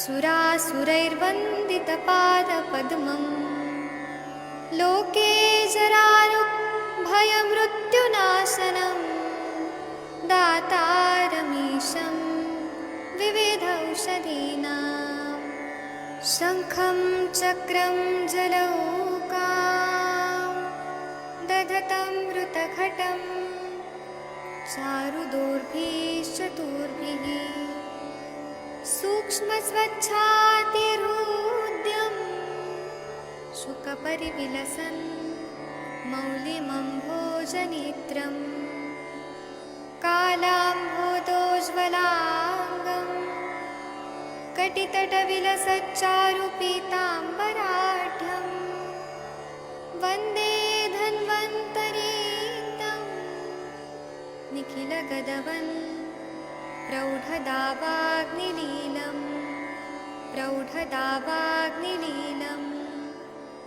सुरासुरैर्वन्दितपादपद्मम् लोके जरारुभयमृत्युनाशनं दातारमीशं विविधौषधीनां शङ्खं चक्रं जलौकां दधतं मृतघटं चारुदोर्भिश्चतुर्भिः सूक्ष्मस्वच्छातिहृद्यं शुकपरिविलसन् मौलिमम्भोजनेत्रं कालाम्भोदोज्ज्वलाङ्गं कटितटविलसच्चारुपीताम्बराढ्यं वन्दे धन्वन्तरीतं निखिलगदवन् प्रौढदावाग्निलीलं प्रौढदावाग्निलीलं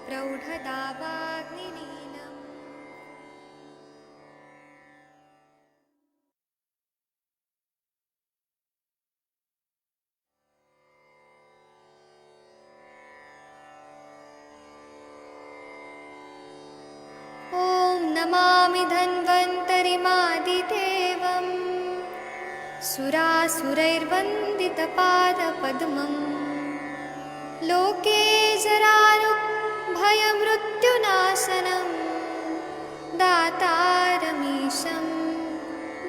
प्रौढदावाग्निलीलम्। ॐ नमामि धन्वन्तरिमादिदेवम् सुरासुरैर्वन्दितपादपद्मम् लोके जरारुभयमृत्युनाशनं दातारमीशं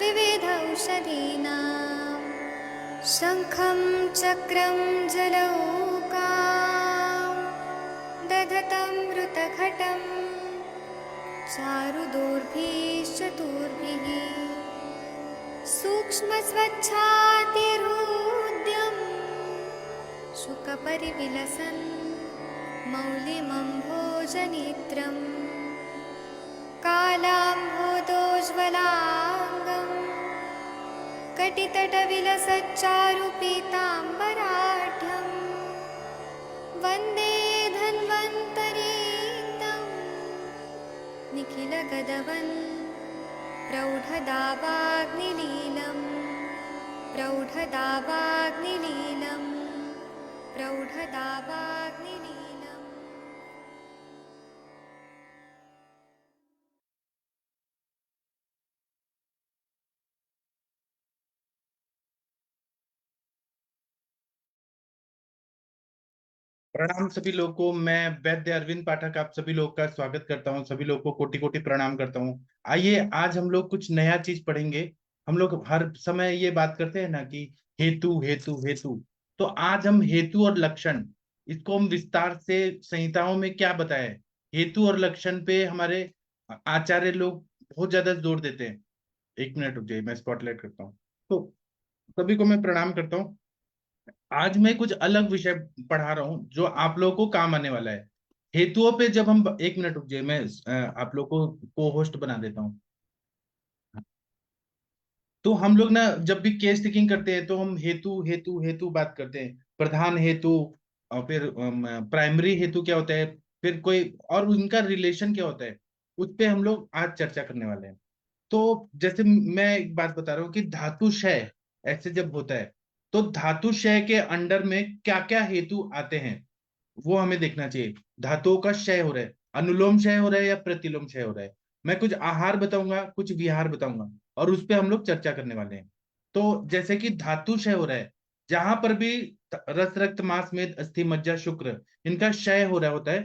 विविधौषधीनां शङ्खं चक्रं जलौकां दधतं मृतघटं चारुदोर्भिश्चतुर्भिः सूक्ष्मस्वच्छातिहृद्यं शुकपरिविलसन् मौलिमम्भोजनेत्रं कालाम्भोदोज्ज्वलाङ्गं कटितटविलसच्चारुपीताम्बराढ्यं वन्दे धन्वन्तरीतं निखिलगदवन् प्रौढदावाग्निलीलं प्रौढदावाग्निलीलं प्रौढदावाग्निलीलम्। प्रणाम सभी लोगों को। मैं वैद्य अरविंद पाठक आप सभी लोग का स्वागत करता हूं। सभी लोग को कोटि कोटि प्रणाम करता हूं। आइए आज हम लोग कुछ नया चीज पढ़ेंगे। हम लोग हर समय ये बात करते हैं ना कि हेतु हेतु हेतु। तो आज हम हेतु और लक्षण, इसको हम विस्तार से संहिताओं में क्या बताए, हेतु और लक्षण पे हमारे आचार्य लोग बहुत ज्यादा जोर देते हैं। एक मिनट रुक जाइए, मैं स्पॉटलाइट करता हूँ। तो सभी को मैं प्रणाम करता हूँ। आज मैं कुछ अलग विषय पढ़ा रहा हूं जो आप लोगों को काम आने वाला है। हेतुओं पे जब हम, एक मिनट रुक जाइए, मैं आप लोगों को होस्ट बना देता हूँ। तो हम लोग ना जब भी केस टेकिंग करते हैं तो हम हेतु हेतु हेतु बात करते हैं, प्रधान हेतु, और फिर प्राइमरी हेतु क्या होता है, फिर कोई और उनका रिलेशन क्या होता है, उस पे हम लोग आज चर्चा करने वाले हैं। तो जैसे मैं एक बात बता रहा हूँ कि धातु क्षय ऐसे जब होता है तो धातु क्षय के अंडर में क्या क्या हेतु आते हैं वो हमें देखना चाहिए। धातुओं का क्षय हो रहा है, अनुलोम क्षय हो रहा है या प्रतिलोम क्षय हो रहा है। मैं कुछ आहार बताऊंगा, कुछ विहार बताऊंगा और उस पे हम लोग चर्चा करने वाले हैं। तो जैसे कि धातु क्षय हो रहा है, जहां पर भी रस रक्त मांस मेद अस्थि मज्जा शुक्र इनका क्षय हो रहा होता है,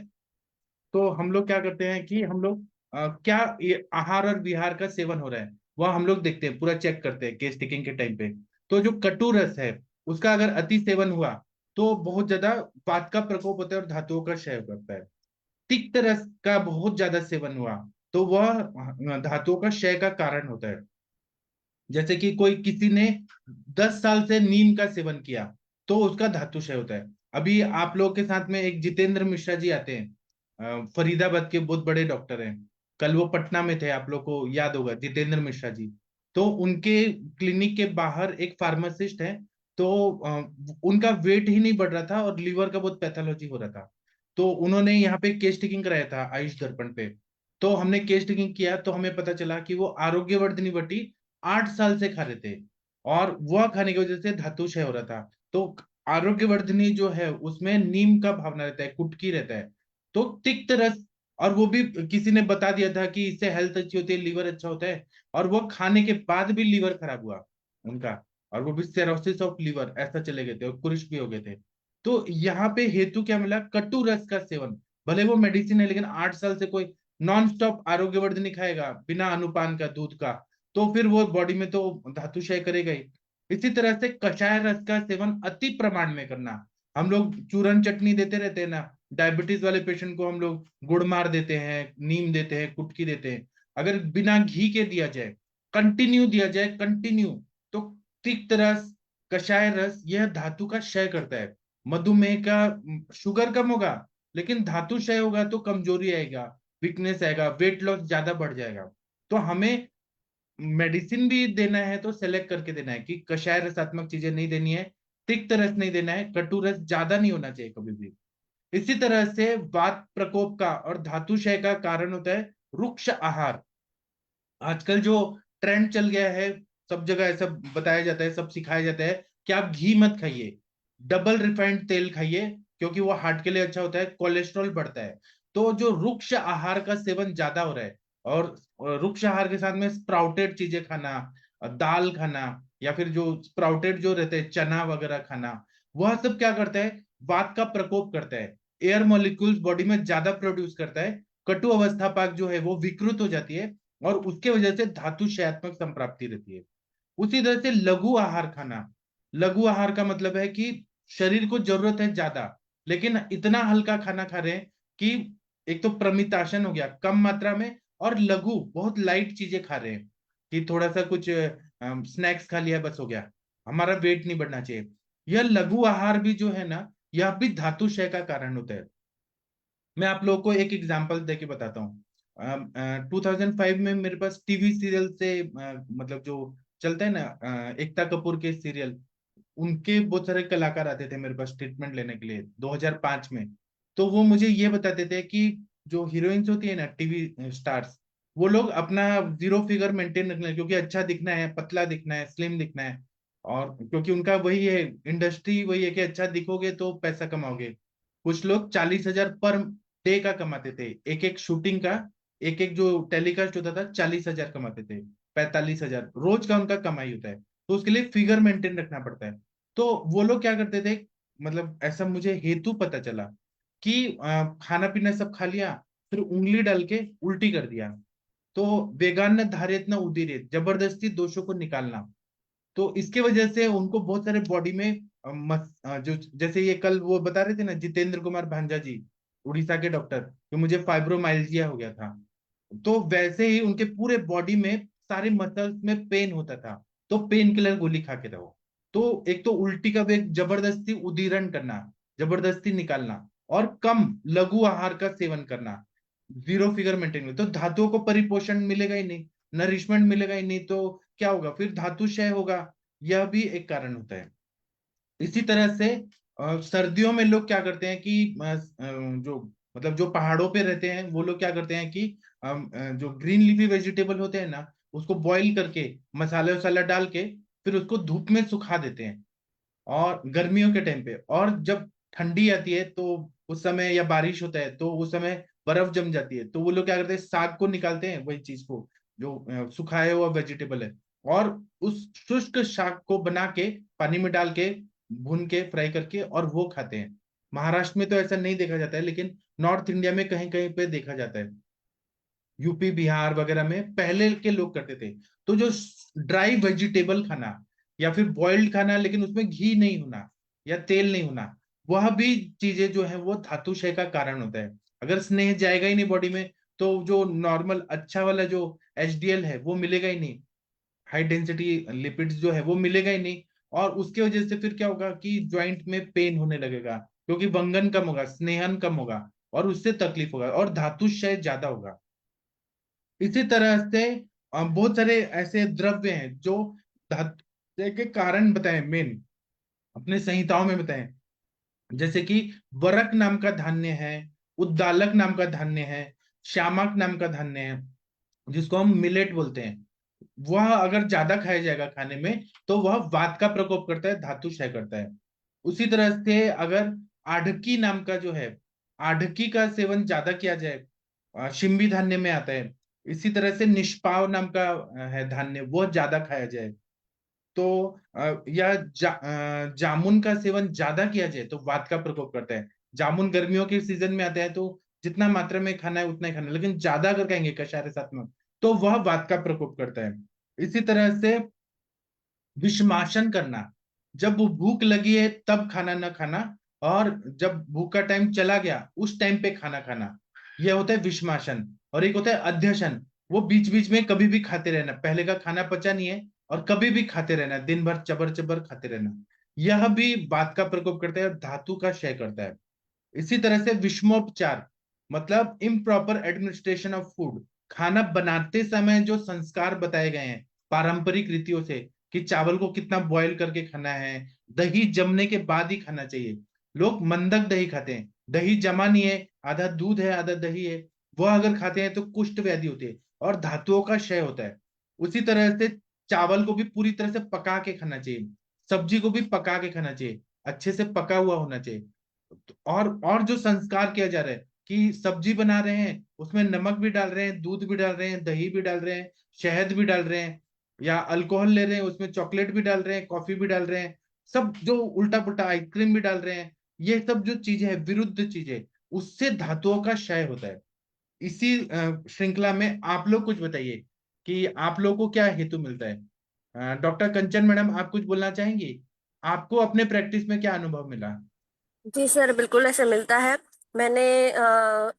तो हम लोग क्या करते हैं कि हम लोग क्या ये आहार और विहार का सेवन हो रहा है वह हम लोग देखते हैं, पूरा चेक करते हैं केस टेकिंग के टाइम पे। तो जो कटु रस है उसका अगर अति सेवन हुआ तो बहुत ज्यादा वात का प्रकोप होता है और धातुओं का क्षय करता है। तिक्त रस का बहुत ज्यादा सेवन हुआ तो वह धातुओं का क्षय का कारण होता है। जैसे कि कोई किसी ने 10 साल से नीम का सेवन किया तो उसका धातु क्षय होता है। अभी आप लोगों के साथ में एक जितेंद्र मिश्रा जी आते हैं, फरीदाबाद के बहुत बड़े डॉक्टर हैं। कल वो पटना में थे, आप लोग को याद होगा जितेंद्र मिश्रा जी। तो उनके क्लिनिक के बाहर एक फार्मासिस्ट है। तो उनका वेट ही नहीं बढ़ रहा था और लीवर का बहुत पैथोलॉजी हो रहा था। तो उन्होंने यहाँ पे केस टेकिंग कराया था आयुष दर्पण पे। तो हमने केस टेकिंग किया तो हमें पता चला कि वो आरोग्यवर्धनी बटी 8 साल से खा रहे थे और वह खाने की वजह से धातु क्षय हो रहा था। तो आरोग्यवर्धनी जो है उसमें नीम का भावना रहता है, कुटकी रहता है। तो तिक्त रस, और वो भी किसी ने बता दिया था कि इससे हेल्थ अच्छी होती है, लीवर अच्छा होता है, और वो खाने के बाद भी लीवर खराब हुआ उनका, और वो भी सेरोसिस ऑफ लीवर ऐसा चले गए थे और कुरिश भी हो गए थे। तो यहाँ पे हेतु क्या मिला, कटु रस का सेवन। भले वो मेडिसिन है, लेकिन 8 साल से कोई नॉन स्टॉप आरोग्यवर्धनी खाएगा बिना अनुपान का दूध का, तो फिर वो बॉडी में तो धातु क्षय करेगा ही। इसी तरह से कषाय रस का सेवन अति प्रमाण में करना। हम लोग चूरन चटनी देते रहते हैं ना, डायबिटीज वाले पेशेंट को हम लोग गुड़ मार देते हैं, नीम देते हैं, कुटकी देते हैं। अगर बिना घी के दिया जाए, कंटिन्यू दिया जाए, कंटिन्यू, तो तिक्त रस, कषाय रस, यह धातु का क्षय करता है। मधुमेह का, शुगर कम होगा, लेकिन धातु क्षय होगा तो कमजोरी आएगा, वीकनेस आएगा, वेट लॉस ज्यादा बढ़ जाएगा। तो हमें मेडिसिन भी देना है तो सेलेक्ट करके देना है कि कषाय रसात्मक चीजें नहीं देनी है, तिक्त रस नहीं देना है, कटु रस ज्यादा नहीं होना चाहिए कभी भी। इसी तरह से वात प्रकोप का और धातु क्षय का कारण होता है रुक्ष आहार। आजकल जो ट्रेंड चल गया है, सब जगह ऐसा बताया जाता है, सब सिखाया जाता है कि आप घी मत खाइए, डबल रिफाइंड तेल खाइए, क्योंकि वो हार्ट के लिए अच्छा होता है, कोलेस्ट्रॉल बढ़ता है। तो जो रुक्ष आहार का सेवन ज्यादा हो रहा है, और रुक्ष आहार के साथ में स्प्राउटेड चीजें खाना, दाल खाना, या फिर जो स्प्राउटेड जो रहते हैं चना वगैरह खाना, वह सब क्या करता है, वात का प्रकोप करता है, एयर मॉलिक्यूल्स बॉडी में ज्यादा प्रोड्यूस करता है, कटु अवस्था पाक जो है वो विकृत हो जाती है, और उसके वजह से धातु क्षयात्मक संप्राप्ति रहती है। उसी तरह से लघु आहार खाना। लघु आहार का मतलब है कि शरीर को जरूरत है ज्यादा, लेकिन इतना हल्का खाना खा रहे हैं कि एक तो प्रमिताशन हो गया कम मात्रा में, और लघु बहुत लाइट चीजें खा रहे हैं कि थोड़ा सा कुछ स्नैक्स खा लिया बस हो गया, हमारा वेट नहीं बढ़ना चाहिए। यह लघु आहार भी जो है ना, यह भी धातु क्षय का कारण होता है। मैं आप लोगों को एक एग्जांपल देके बताता हूँ। 2005 में मेरे पास टीवी सीरियल से मतलब जो चलता है ना, एकता कपूर के सीरियल, उनके बहुत सारे कलाकार आते थे मेरे पास ट्रीटमेंट लेने के लिए 2005 में। तो वो मुझे ये बताते थे कि जो हीरोइंस होती है ना, टीवी स्टार्स, वो लोग अपना जीरो फिगर मेंटेन रखना है, क्योंकि अच्छा दिखना है, पतला दिखना है, स्लिम दिखना है, और क्योंकि उनका वही है, इंडस्ट्री वही है कि अच्छा दिखोगे तो पैसा कमाओगे। कुछ लोग 40,000 पर डे का कमाते थे, एक एक शूटिंग का, एक एक जो टेलीकास्ट होता था 40,000 कमाते थे, 45,000 रोज का उनका कमाई होता है। तो उसके लिए फिगर मेंटेन रखना पड़ता है। तो वो लोग क्या करते थे, मतलब ऐसा मुझे हेतु पता चला कि खाना पीना सब खा लिया, फिर उंगली डाल के उल्टी कर दिया, तो वेगान न धारित न उदीरित, जबरदस्ती दोषों को निकालना। तो इसके वजह से उनको बहुत सारे बॉडी में जो जैसे ये कल वो बता रहे थे ना, जितेंद्र कुमार भांजा जी, उड़ीसा के डॉक्टर, कि मुझे फाइब्रोमाइल्जिया हो गया था, तो वैसे ही उनके पूरे बॉडी में सारे मसल्स में पेन होता था, तो पेन किलर गोली खा के रहो। तो एक तो उल्टी का वेग जबरदस्ती उदीरण करना, जबरदस्ती निकालना, और कम लघु आहार का सेवन करना, जीरो फिगर मेंटेन में, तो धातुओं को परिपोषण मिलेगा ही नहीं, नरिशमेंट मिलेगा ही नहीं, तो क्या होगा, फिर धातु क्षय होगा। यह भी एक कारण होता है। इसी तरह से सर्दियों में लोग क्या करते हैं कि जो मतलब जो पहाड़ों पे रहते हैं वो लोग क्या करते हैं कि जो ग्रीन लीफी वेजिटेबल होते हैं ना, उसको बॉईल करके मसाले वसाला डाल के फिर उसको धूप में सुखा देते हैं, और गर्मियों के टाइम पे, और जब ठंडी आती है तो उस समय, या बारिश होता है तो उस समय बर्फ जम जाती है, तो वो लोग क्या करते हैं, साग को निकालते हैं, वही चीज को जो सुखाया हुआ वेजिटेबल है, और उस शुष्क शाक को बना के पानी में डाल के भून के फ्राई करके और वो खाते हैं। महाराष्ट्र में तो ऐसा नहीं देखा जाता है, लेकिन नॉर्थ इंडिया में कहीं कहीं पे देखा जाता है, यूपी बिहार वगैरह में पहले के लोग करते थे। तो जो ड्राई वेजिटेबल खाना, या फिर बॉइल्ड खाना, लेकिन उसमें घी नहीं होना या तेल नहीं होना, वह भी चीजें जो है वो धातु क्षय का कारण होता है। अगर स्नेह जाएगा ही नहीं बॉडी में, तो जो नॉर्मल अच्छा वाला जो एचडीएल है वो मिलेगा ही नहीं, हाई डेंसिटी लिपिड्स जो है वो मिलेगा ही नहीं, और उसके वजह से फिर क्या होगा कि ज्वाइंट में पेन होने लगेगा, क्योंकि वंगन कम होगा, स्नेहन कम होगा, और उससे तकलीफ होगा, और धातु क्षय ज्यादा होगा। इसी तरह से बहुत सारे ऐसे द्रव्य हैं जो धातु के कारण बताए, मेन अपने संहिताओं में बताए, जैसे कि वरक नाम का धान्य है, उद्दालक नाम का धान्य है, श्यामक नाम का धान्य है, जिसको हम मिलेट बोलते हैं। वह अगर ज्यादा खाया जाएगा खाने में, तो वह वात का प्रकोप करता है, धातु क्षय करता है। उसी तरह से अगर आढ़की नाम का जो है, आढ़की का सेवन ज्यादा किया जाए, शिम्बी धान्य में आता है। इसी तरह से निष्पाव नाम का है धान्य, वो ज्यादा खाया जाए। तो जामुन का सेवन ज्यादा किया जाए तो वात का प्रकोप करता है। जामुन गर्मियों के सीजन में आता है, तो जितना मात्रा में खाना है उतना ही खाना है, लेकिन ज्यादा अगर खाएंगे कषाय रसात्मक तो वह वात का प्रकोप करता है। इसी तरह से विषमाशन करना, जब वो भूख लगी है तब खाना ना खाना, और जब भूख का टाइम चला गया उस टाइम पे खाना खाना, यह होता है विषमाशन। और एक होता है अध्यशन, वो बीच बीच में कभी भी खाते रहना, पहले का खाना पचा नहीं है और कभी भी खाते रहना, दिन भर चबर चबर खाते रहना, यह भी वात का प्रकोप करता है और धातु का क्षय करता है। इसी तरह से विषमोपचार, मतलब इम्प्रॉपर एडमिनिस्ट्रेशन ऑफ फूड, खाना बनाते समय जो संस्कार बताए गए हैं पारंपरिक रीतियों से, कि चावल को कितना बॉईल करके खाना है, दही जमने के बाद ही खाना चाहिए। लोग मंदक दही खाते हैं, दही जमा नहीं है, आधा दूध है आधा दही है, वह अगर खाते हैं तो कुष्ठ व्याधि होती है और धातुओं का क्षय होता है। उसी तरह से चावल को भी पूरी तरह से पका के खाना चाहिए, सब्जी को भी पका के खाना चाहिए, अच्छे से पका हुआ होना चाहिए। और जो संस्कार किया जा रहा है कि सब्जी बना रहे हैं उसमें नमक भी डाल रहे हैं, दूध भी डाल रहे हैं, दही भी डाल रहे हैं, शहद भी डाल रहे हैं, या अल्कोहल ले रहे हैं उसमें चॉकलेट भी डाल रहे हैं, कॉफी भी डाल रहे हैं, सब जो उल्टा पुल्टा आइसक्रीम भी डाल रहे हैं, ये सब जो चीजें हैं विरुद्ध चीजें, उससे धातुओं का क्षय होता है। इसी श्रृंखला में आप लोग कुछ बताइए कि आप लोग को क्या हेतु मिलता है। डॉक्टर कंचन मैडम, आप कुछ बोलना चाहेंगी? आपको अपने प्रैक्टिस में क्या अनुभव मिला? जी सर, बिल्कुल ऐसे मिलता है। मैंने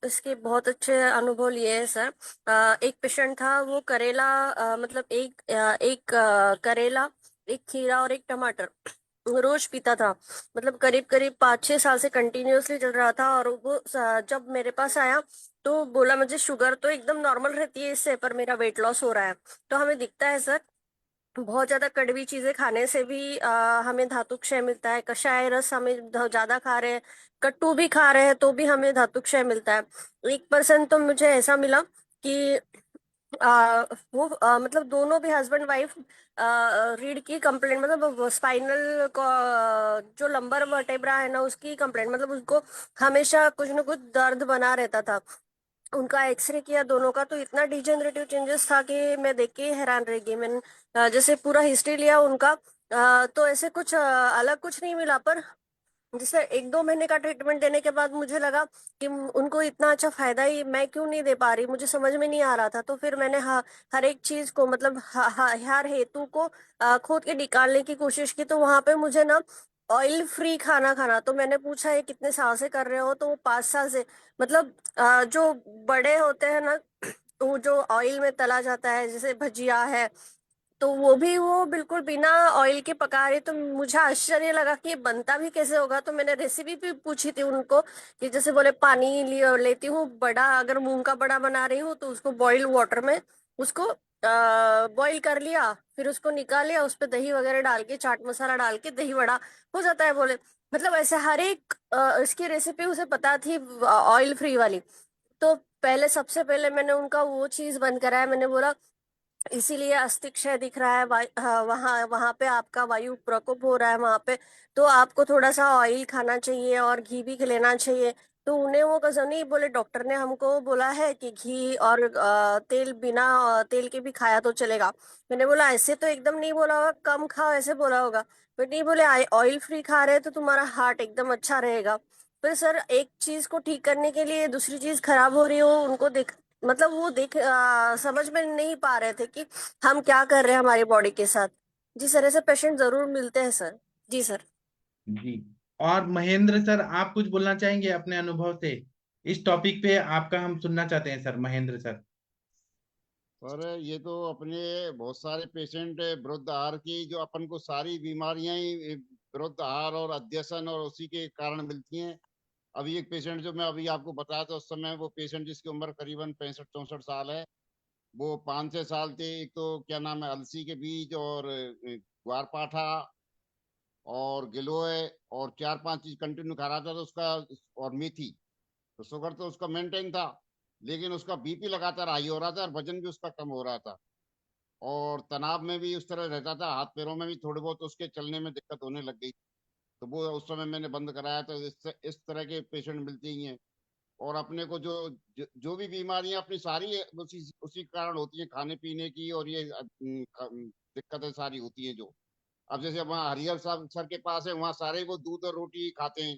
इसके बहुत अच्छे अनुभव लिए हैं सर। एक पेशेंट था, वो करेला मतलब एक करेला, एक खीरा और एक टमाटर रोज पीता था। मतलब करीब करीब 5-6 साल से कंटिन्यूअसली चल रहा था। और वो जब मेरे पास आया तो बोला मुझे शुगर तो एकदम नॉर्मल रहती है इससे, पर मेरा वेट लॉस हो रहा है। तो हमें दिखता है सर, बहुत ज्यादा कड़वी चीजें खाने से भी हमें धातु क्षय मिलता है। कषाय रस हमें ज्यादा खा रहे हैं, कट्टू भी खा रहे हैं तो भी हमें धातु क्षय मिलता है। 1% तो मुझे ऐसा मिला कि वो मतलब दोनों भी हस्बैंड वाइफ रीढ़ की कंप्लेंट, मतलब स्पाइनल जो लंबर वर्टेब्रा है ना उसकी कंप्लेंट, मतलब उसको हमेशा कुछ ना कुछ दर्द बना रहता था। उनका एक्सरे किया दोनों का, तो इतना डिजेनरेटिव चेंजेस था कि मैं देख के हैरान रह गई। मैंने जैसे पूरा हिस्ट्री लिया उनका, तो ऐसे कुछ अलग कुछ नहीं मिला। पर जैसे 1-2 महीने का ट्रीटमेंट देने के बाद मुझे लगा कि उनको इतना अच्छा फायदा ही मैं क्यों नहीं दे पा रही, मुझे समझ में नहीं आ रहा था। तो फिर मैंने हर एक चीज को, मतलब हर हेतु को खोद के निकालने की कोशिश की। तो वहां पे मुझे ना ऑयल फ्री खाना खाना, तो मैंने पूछा ये कितने साल से कर रहे हो, तो वो 5 साल से। मतलब जो बड़े होते हैं ना, वो जो ऑयल में तला जाता है जैसे भजिया है, तो वो बिल्कुल बिना ऑयल के पका रहे। तो मुझे आश्चर्य लगा कि ये बनता भी कैसे होगा। तो मैंने रेसिपी भी पूछी थी उनको कि जैसे बोले पानी लेती हूँ बड़ा, अगर मूंग का बड़ा बना रही हूँ तो उसको बॉइल्ड वाटर में उसको बॉईल कर लिया, फिर उसको निकाल लिया, उस पे दही वगैरह डाल के चाट मसाला डाल के दही वड़ा हो जाता है बोले। मतलब ऐसे हर एक इसकी रेसिपी उसे पता थी ऑयल फ्री वाली। तो पहले सबसे पहले मैंने उनका वो चीज बंद कराया। मैंने बोला इसीलिए अस्थि क्षय दिख रहा है, वहां वहां पे आपका वायु प्रकोप हो रहा है वहां पे, तो आपको थोड़ा सा ऑयल खाना चाहिए और घी भी लेना चाहिए। तो उन्हें वो कसम नहीं बोले, डॉक्टर ने हमको बोला है कि घी और तेल, बिना तेल के भी खाया तो चलेगा। मैंने बोला ऐसे तो एकदम नहीं बोला होगा, कम खाओ ऐसे बोला होगा। फिर नहीं बोले ऑयल फ्री खा रहे हैं तो तुम्हारा हार्ट एकदम अच्छा रहेगा। फिर सर एक चीज को ठीक करने के लिए दूसरी चीज खराब हो रही हो उनको देख, मतलब वो समझ में नहीं पा रहे थे कि हम क्या कर रहे हैं हमारी बॉडी के साथ। जिस तरह से पेशेंट जरूर मिलते हैं सर। जी सर। जी। और महेंद्र सर, आप कुछ बोलना चाहेंगे अपने अनुभव से? इस टॉपिक पे आपका हम सुनना चाहते हैं सर, महेंद्र सर। पर ये तो अपने बहुत सारे पेशेंट विरुद्ध आहार की, जो अपन को सारी बीमारियां ही विरुद्ध आहार और अध्यसन और उसी के कारण मिलती हैं। अभी एक पेशेंट जो मैं अभी आपको बताया था उस समय, वो पेशेंट जिसकी उम्र करीबन 65-64 साल है, वो 5-6 साल थे। एक तो क्या नाम है, अलसी के बीज और ग्वारपाठा और गिलोय और 4-5 चीज कंटिन्यू खा रहा था, तो उसका, और मेथी, तो शुगर तो उसका मेंटेन था, लेकिन उसका बीपी लगातार हाई हो रहा था और वजन भी उसका कम हो रहा था। और तनाव में भी उस तरह रहता था, हाथ पैरों में भी थोड़े बहुत उसके चलने में दिक्कत होने लग गई। तो वो उस समय मैंने बंद कराया। तो इस तरह के पेशेंट मिलते ही हैं। और अपने को जो भी बीमारियां अपनी सारी उसी उसी कारण होती है, खाने पीने की, और ये दिक्कतें सारी होती हैं जो। अब जैसे वहाँ हरिहर साहब सर के पास है, वहाँ सारे वो दूध और रोटी खाते हैं।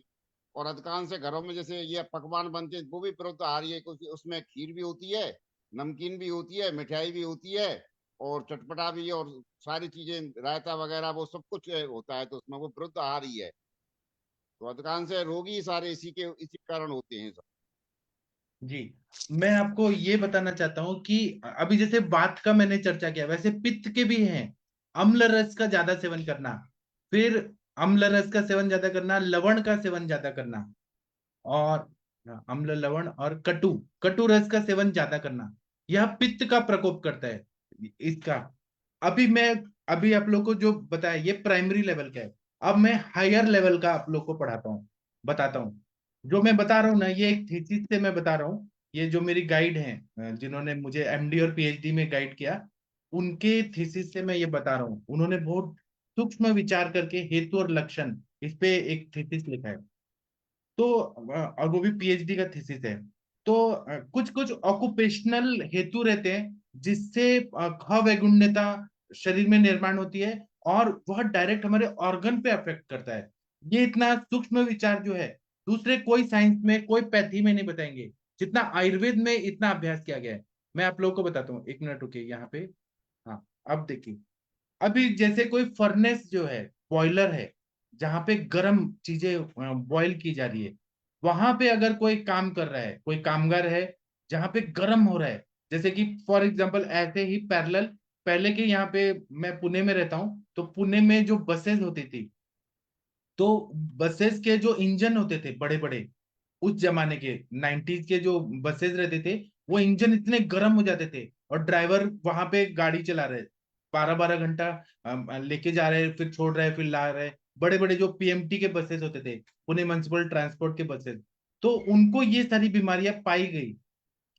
और अधिकांश से घरों में जैसे ये पकवान बनते हैं वो भी विरुद्ध आ रही है, क्योंकि उसमें खीर भी होती है, नमकीन भी होती है, मिठाई भी होती है, और चटपटा भी है, और सारी चीजें रायता वगैरह वो सब कुछ होता है, तो उसमें वो विरुद्ध आ रही है। तो अधिकांश रोगी सारे इसी कारण होते हैं सब। जी, मैं आपको ये बताना चाहता हूँ कि अभी जैसे वात का मैंने चर्चा किया, वैसे पित्त के भी हैं। अम्ल रस का ज्यादा सेवन करना, फिर अम्ल रस का सेवन ज्यादा करना, लवण का सेवन ज्यादा करना, और अम्ल लवण और कटु कटु रस का सेवन ज्यादा करना, यह पित्त का प्रकोप करता है इसका। अभी आप लोग को जो बताया ये प्राइमरी लेवल का है। अब मैं हायर लेवल का आप लोग को पढ़ाता हूँ, बताता हूँ। जो मैं बता रहा हूँ ना, ये एक थीसिस से मैं बता रहा हूँ। ये जो मेरी गाइड हैं, जिन्होंने मुझे एमडी और पीएचडी में गाइड किया, उनके थीसिस से मैं ये बता रहा हूँ। उन्होंने बहुत सूक्ष्म विचार करके हेतु और लक्षण इस पे एक थीसिस लिखा है। तो और वो भी पीएचडी का थीसिस है। तो कुछ कुछ ऑक्युपेशनल हेतु रहते हैं जिससे ख वैगुण्यता शरीर में निर्माण होती है, और वह डायरेक्ट हमारे ऑर्गन पे अफेक्ट करता है। ये इतना सूक्ष्म विचार जो है दूसरे कोई साइंस में, कोई पैथी में नहीं बताएंगे, जितना आयुर्वेद में इतना अभ्यास किया गया है। मैं आप लोगों को बताता हूँ, एक मिनट रुकिए यहाँ पे। हाँ, अब देखिए। अभी जैसे कोई फर्नेस जो है, बॉयलर है, जहां पे गर्म चीजें बॉईल की जा रही है, वहां पे अगर कोई काम कर रहा है, कोई कामगार है जहां पे गर्म हो रहा है, जैसे कि फॉर एग्जांपल ऐसे ही पैरेलल, पहले के यहाँ पे, मैं पुणे में रहता हूँ, तो पुणे में जो बसेस होती थी, तो बसेस के जो इंजन होते थे बड़े बड़े, उस जमाने के 90s के जो बसेस रहते थे, वो इंजन इतने गर्म हो जाते थे, और ड्राइवर वहां पे गाड़ी चला रहे 12-12 घंटा, लेके जा रहे, फिर छोड़ रहे, फिर ला रहे। बड़े बड़े जो पीएमटी के बसेस होते थे, पुणे म्युनिसिपल ट्रांसपोर्ट के बसेस, तो उनको ये सारी बीमारियां पाई गई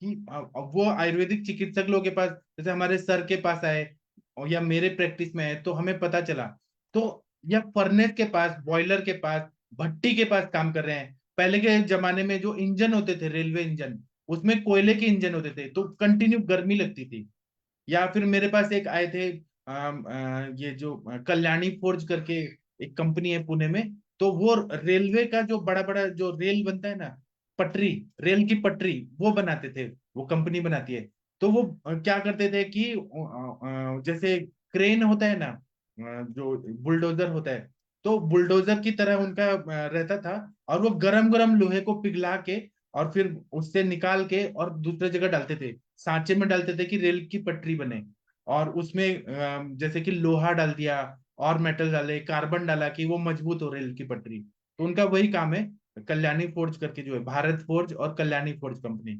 कि अब वो आयुर्वेदिक चिकित्सक लोगों के पास, जैसे हमारे सर के पास आए, और या मेरे प्रैक्टिस में है, तो हमें पता चला। तो या फर्नेस के पास, बॉयलर के पास, भट्टी के पास काम कर रहे हैं। पहले के जमाने में जो इंजन होते थे, रेलवे इंजन, उसमें कोयले के इंजन होते थे, तो कंटिन्यू गर्मी लगती थी। या फिर मेरे पास एक आए थे, ये जो कल्याणी फोर्ज करके एक कंपनी है पुणे में, तो वो रेलवे का जो बड़ा बड़ा जो रेल बनता है ना, पटरी, रेल की पटरी वो बनाते थे, वो कंपनी बनाती है। तो वो क्या करते थे कि जैसे क्रेन होता है ना, जो बुलडोजर होता है, तो बुलडोजर की तरह उनका रहता था, और वो गरम गरम लोहे को पिघला के और फिर उससे निकाल के और दूसरे जगह डालते थे, सांचे में डालते थे कि रेल की पटरी बने। और उसमें जैसे कि लोहा डाल दिया, और मेटल डाले, कार्बन डाला कि वो मजबूत हो रेल की पटरी। तो उनका वही काम है। कल्याणी फोर्ज करके जो है, भारत फोर्ज और कल्याणी फोर्ज कंपनी।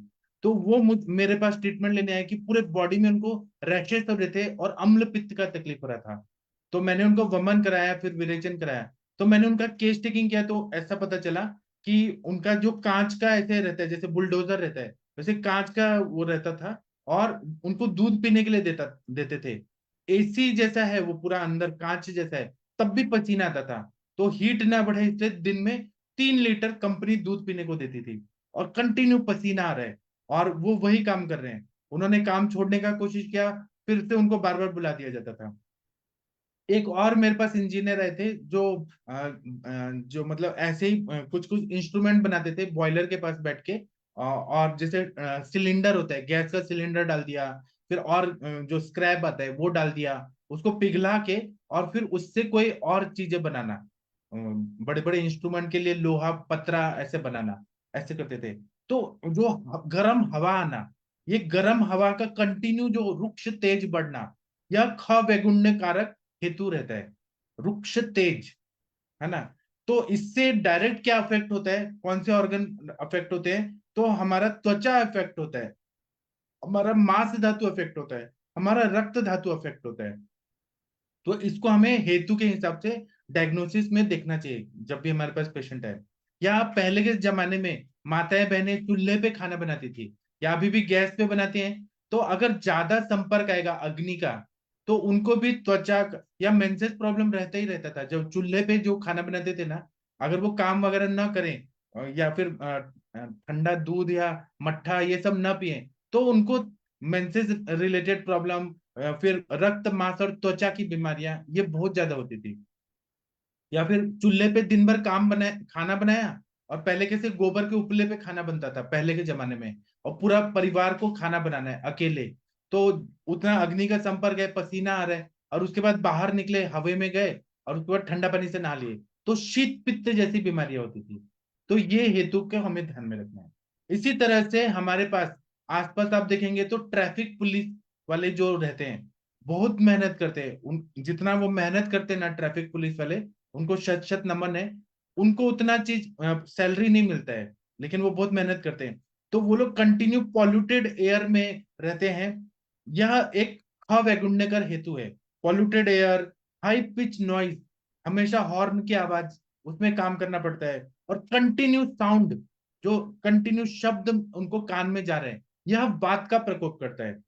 तो वो मेरे पास ट्रीटमेंट लेने आए कि पूरे बॉडी में उनको रैशेस हो रहे थे और अम्ल पित्त का तकलीफ हो रहा था। तो मैंने उनको वमन कराया, फिर विरेचन कराया। तो मैंने उनका केस टेकिंग किया, तो ऐसा पता चला कि उनका जो कांच का ऐसे रहता है, जैसे बुलडोजर रहता है वैसे कांच का वो रहता था, और उनको दूध पीने के लिए देते थे। एसी जैसा है वो, पूरा अंदर कांच जैसा है, तब भी पसीना आता था। तो हीट ना बढ़े इसलिए दिन में 3 लीटर कंपनी दूध पीने को देती थी, और कंटिन्यू पसीना आ रहा है, और वो वही काम कर रहे हैं। उन्होंने काम छोड़ने का कोशिश किया, फिर से उनको बार बार बुला दिया जाता था। एक और मेरे पास इंजीनियर आए थे जो जो मतलब ऐसे ही कुछ कुछ इंस्ट्रूमेंट बनाते थे बॉयलर के पास बैठ के। और जैसे सिलेंडर होता है, गैस का सिलेंडर डाल दिया, फिर और जो स्क्रैप आता है वो डाल दिया, उसको पिघला के, और फिर उससे कोई और चीजें बनाना, बड़े बड़े इंस्ट्रूमेंट के लिए लोहा पतरा ऐसे बनाना, ऐसे करते थे। तो जो गर्म हवा आना, ये गर्म हवा का कंटिन्यू जो रुक्ष तेज बढ़ना, यह ख वैगुण्य कारक हेतु रहता है। रुक्ष तेज, है ना। तो इससे डायरेक्ट क्या अफेक्ट होता है, कौन से ऑर्गन अफेक्ट होते हैं, तो हमारा त्वचा अफेक्ट होता है, हमारा मांस धातु अफेक्ट होता है, हमारा रक्त धातु अफेक्ट होता है। तो इसको हमें हेतु के हिसाब से डायग्नोसिस में देखना चाहिए जब भी हमारे पास पेशेंट है। या पहले के जमाने में माताएं बहनें चूल्हे पे खाना बनाती थी, या अभी भी गैस पे बनाती हैं। तो अगर ज्यादा संपर्क आएगा अग्नि का, तो उनको भी त्वचा या मेंसेस प्रॉब्लम रहता ही रहता था। जब चूल्हे पे जो खाना बनाते थे ना, अगर वो काम वगैरह ना करें या फिर ठंडा दूध या मट्ठा ये सब ना पिए, तो उनको मेंसेस रिलेटेड प्रॉब्लम, फिर रक्त मांस और त्वचा की बीमारियां ये बहुत ज्यादा होती थी। या फिर चूल्हे पे दिन भर काम बनाए, खाना बनाया, और पहले कैसे गोबर के उपले पे खाना बनता था पहले के जमाने में, और पूरा परिवार को खाना बनाना है अकेले, तो उतना अग्नि का संपर्क है, पसीना आ रहा है, और उसके बाद बाहर निकले, हवा में गए, और उसके बाद ठंडा पानी से नहा लिए, तो शीत पित्त जैसी बीमारियां होती थी। तो ये हेतु को हमें ध्यान में रखना है। इसी तरह से हमारे पास आसपास आप देखेंगे तो ट्रैफिक पुलिस वाले जो रहते हैं बहुत मेहनत करते हैं, उन जितना वो मेहनत करते हैं ना ट्रैफिक पुलिस वाले, उनको शत शत नमन है। उनको उतना चीज सैलरी नहीं मिलता है, लेकिन वो बहुत मेहनत करते हैं। तो वो लोग कंटिन्यू पॉल्यूटेड एयर में रहते हैं। यह एक ख वैगुण्यकर हेतु है। Polluted air, high pitch noise, हमेशा हॉर्न की आवाज, उसमें काम करना पड़ता है, और कंटिन्यू साउंड, जो कंटिन्यू शब्द उनको कान में जा रहे हैं, यह बात का प्रकोप करता है।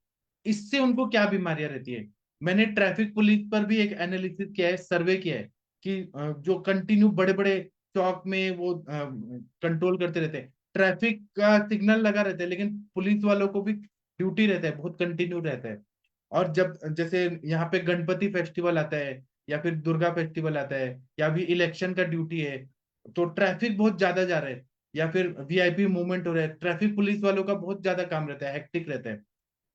इससे उनको क्या बीमारियां रहती है। मैंने ट्रैफिक पुलिस पर भी एक एनालिसिस किया है, सर्वे किया है, कि जो कंटिन्यू बड़े बड़े चौक में वो कंट्रोल करते रहते हैं, ट्रैफिक का सिग्नल लगा रहता है, लेकिन पुलिस वालों को भी ड्यूटी रहता है, बहुत कंटिन्यू रहता है। और जब जैसे यहाँ पे गणपति फेस्टिवल आता है, या फिर दुर्गा फेस्टिवल आता है, या भी इलेक्शन का ड्यूटी है, तो ट्रैफिक बहुत ज्यादा जा रहा है, या फिर वीआईपी मूवमेंट हो रहा है, ट्रैफिक पुलिस वालों का बहुत ज्यादा काम रहता है, हेक्टिक रहता है।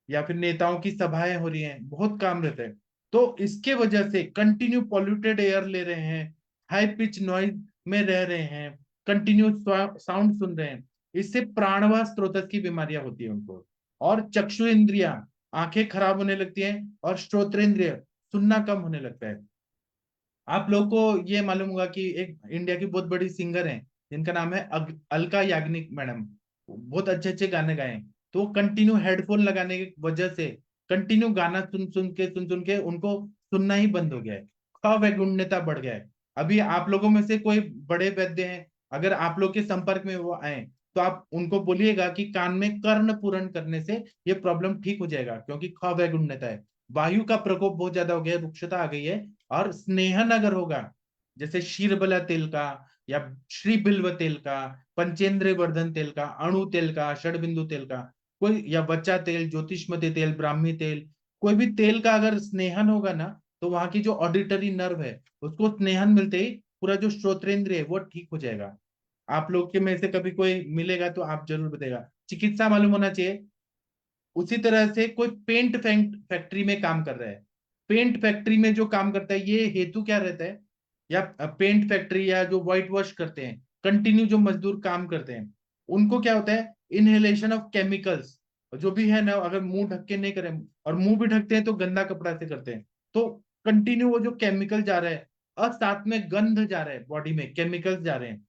या फिर नेताओं की सभाएं हो रही हैं, बहुत काम रहता है। तो इसके वजह से कंटिन्यू पॉल्यूटेड एयर ले रहे हैं, हाई पिच नॉइज में रह रहे हैं, कंटिन्यू साउंड सुन रहे हैं, इससे प्राणवायु स्रोत की बीमारियां होती है उनको। और चक्षु इंद्रिया, आंखें खराब होने लगती हैं, और श्रोत्रेंद्रिय, सुनना कम होने लगता है। आप लोग को ये मालूम होगा कि एक इंडिया की बहुत बड़ी सिंगर है जिनका नाम है अलका याग्निक मैडम, बहुत अच्छे अच्छे गाने गाए हैं। तो कंटिन्यू हेडफोन लगाने की वजह से कंटिन्यू गाना सुन सुन के उनको सुनना ही बंद हो गया है, अवैगुण्यता बढ़ गया है। अभी आप लोगों में से कोई बड़े वैद्य हैं, अगर आप लोग के संपर्क में वो आए, तो आप उनको बोलिएगा कि कान में कर्ण पूरण करने से ये प्रॉब्लम ठीक हो जाएगा, क्योंकि अवैगुण्यता है, वायु का प्रकोप बहुत ज्यादा हो गया है, रुक्षता आ गई है। और स्नेहन अगर होगा, जैसे शीरबला तेल का, या श्री बिल्व तेल का, पंचेंद्र वर्धन तेल का, अणु तेल का, षडबिंदु तेल का, कोई, या वच्चा तेल, ज्योतिषमती तेल, ब्राह्मी तेल, कोई भी तेल का अगर स्नेहन होगा ना, तो वहां की जो ऑडिटरी नर्व है उसको स्नेहन मिलते ही पूरा जो श्रोत्रेंद्र है वो ठीक हो जाएगा। आप लोग के में से कभी कोई मिलेगा तो आप जरूर बताएगा, चिकित्सा मालूम होना चाहिए। उसी तरह से कोई पेंट फैक्ट्री में काम कर रहा है, पेंट फैक्ट्री में जो काम करता है, ये हेतु क्या रहता है, या पेंट फैक्ट्री या जो व्हाइट वॉश करते हैं, कंटिन्यू जो मजदूर काम करते हैं, उनको क्या होता है, इनहेलेशन ऑफ केमिकल्स, जो भी है ना, अगर मुंह ढक के नहीं करें, और मुंह भी ढकते हैं तो गंदा कपड़ा से करते हैं, तो कंटिन्यू वो जो केमिकल जा रहा है, और साथ में गंध जा रहा है, बॉडी में केमिकल्स जा रहे हैं,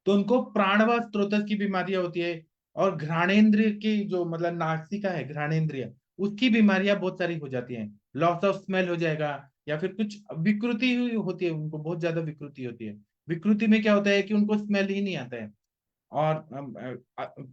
तो उनको प्राणवायु स्रोत की बीमारियां होती है। और घ्राणेंद्रिय की जो मतलब नासिका है, घ्राणेंद्रिय, उसकी बीमारियां बहुत सारी हो जाती हैं, लॉस ऑफ स्मेल हो जाएगा, या फिर कुछ विकृति हुई होती है, उनको बहुत ज्यादा विकृति होती है। विकृति में क्या होता है कि उनको स्मेल ही नहीं आता है, और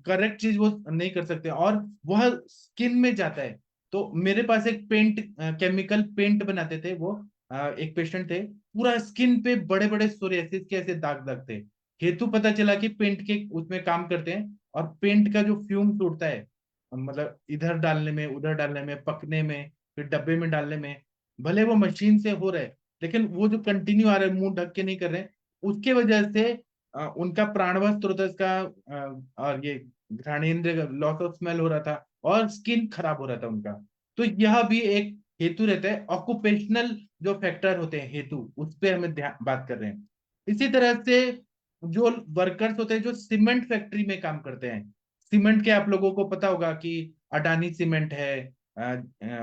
करेक्ट चीज वो नहीं कर सकते, और वह स्किन में जाता है। तो मेरे पास एक पेंट, केमिकल पेंट बनाते थे वो, एक पेशेंट थे, पूरा स्किन पे बड़े बड़े सोरियासिस के ऐसे दाग दाग थे। हेतु पता चला कि पेंट के उसमें काम करते हैं, और पेंट का जो फ्यूम उड़ता है, मतलब इधर डालने में, उधर डालने में, पकने में, फिर डब्बे में डालने में, भले वो मशीन से हो रहा है, लेकिन वो जो कंटिन्यू आ रहा है, मुंह ढक के नहीं कर रहे हैं, उसके वजह से उनका प्राणवायु स्रोत का और ये घ्राणेंद्र लॉस ऑफ स्मेल हो रहा था, और स्किन खराब हो रहा था उनका। तो यह भी एक हेतु रहता है, ऑक्यूपेशनल जो फैक्टर होते हैं हेतु, उस पर हमें ध्यान बात कर रहे हैं। इसी तरह से जो वर्कर्स होते हैं जो सीमेंट फैक्ट्री में काम करते हैं, सीमेंट के आप लोगों को पता होगा कि अडानी सीमेंट है,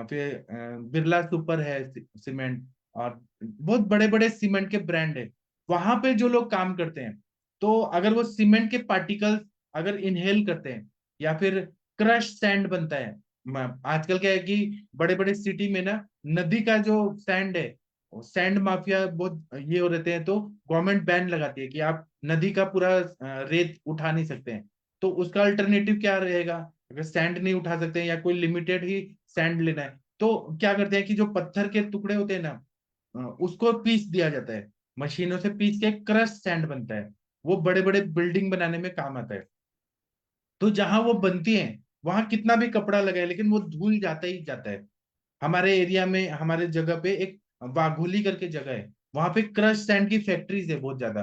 फिर बिरला सुपर है सीमेंट, और बहुत बड़े बड़े सीमेंट के ब्रांड है। वहां पे जो लोग काम करते हैं, तो अगर वो सीमेंट के पार्टिकल्स अगर इनहेल करते हैं, या फिर क्रश सैंड बनता है, आजकल क्या है कि बड़े बड़े सिटी में ना नदी का जो सैंड है, सैंड माफिया बहुत ये हो रहते हैं, तो गवर्नमेंट बैन लगाती है कि आप नदी का पूरा रेत उठा नहीं सकते हैं। तो उसका अल्टरनेटिव क्या रहेगा, अगर सैंड नहीं उठा सकते हैं, या कोई लिमिटेड ही सैंड लेना है, तो क्या करते हैं कि जो पत्थर के टुकड़े होते हैं ना, उसको पीस दिया जाता है, मशीनों से पीस के क्रश सैंड बनता है, वो बड़े बड़े बिल्डिंग बनाने में काम आता है। तो जहां वो बनती है वहां कितना भी कपड़ा लगाए लेकिन वो धूल जाता ही जाता है। हमारे एरिया में, हमारे जगह पे एक वाघोली करके जगह है, वहां पे क्रश सैंड की फैक्ट्रीज है बहुत ज्यादा।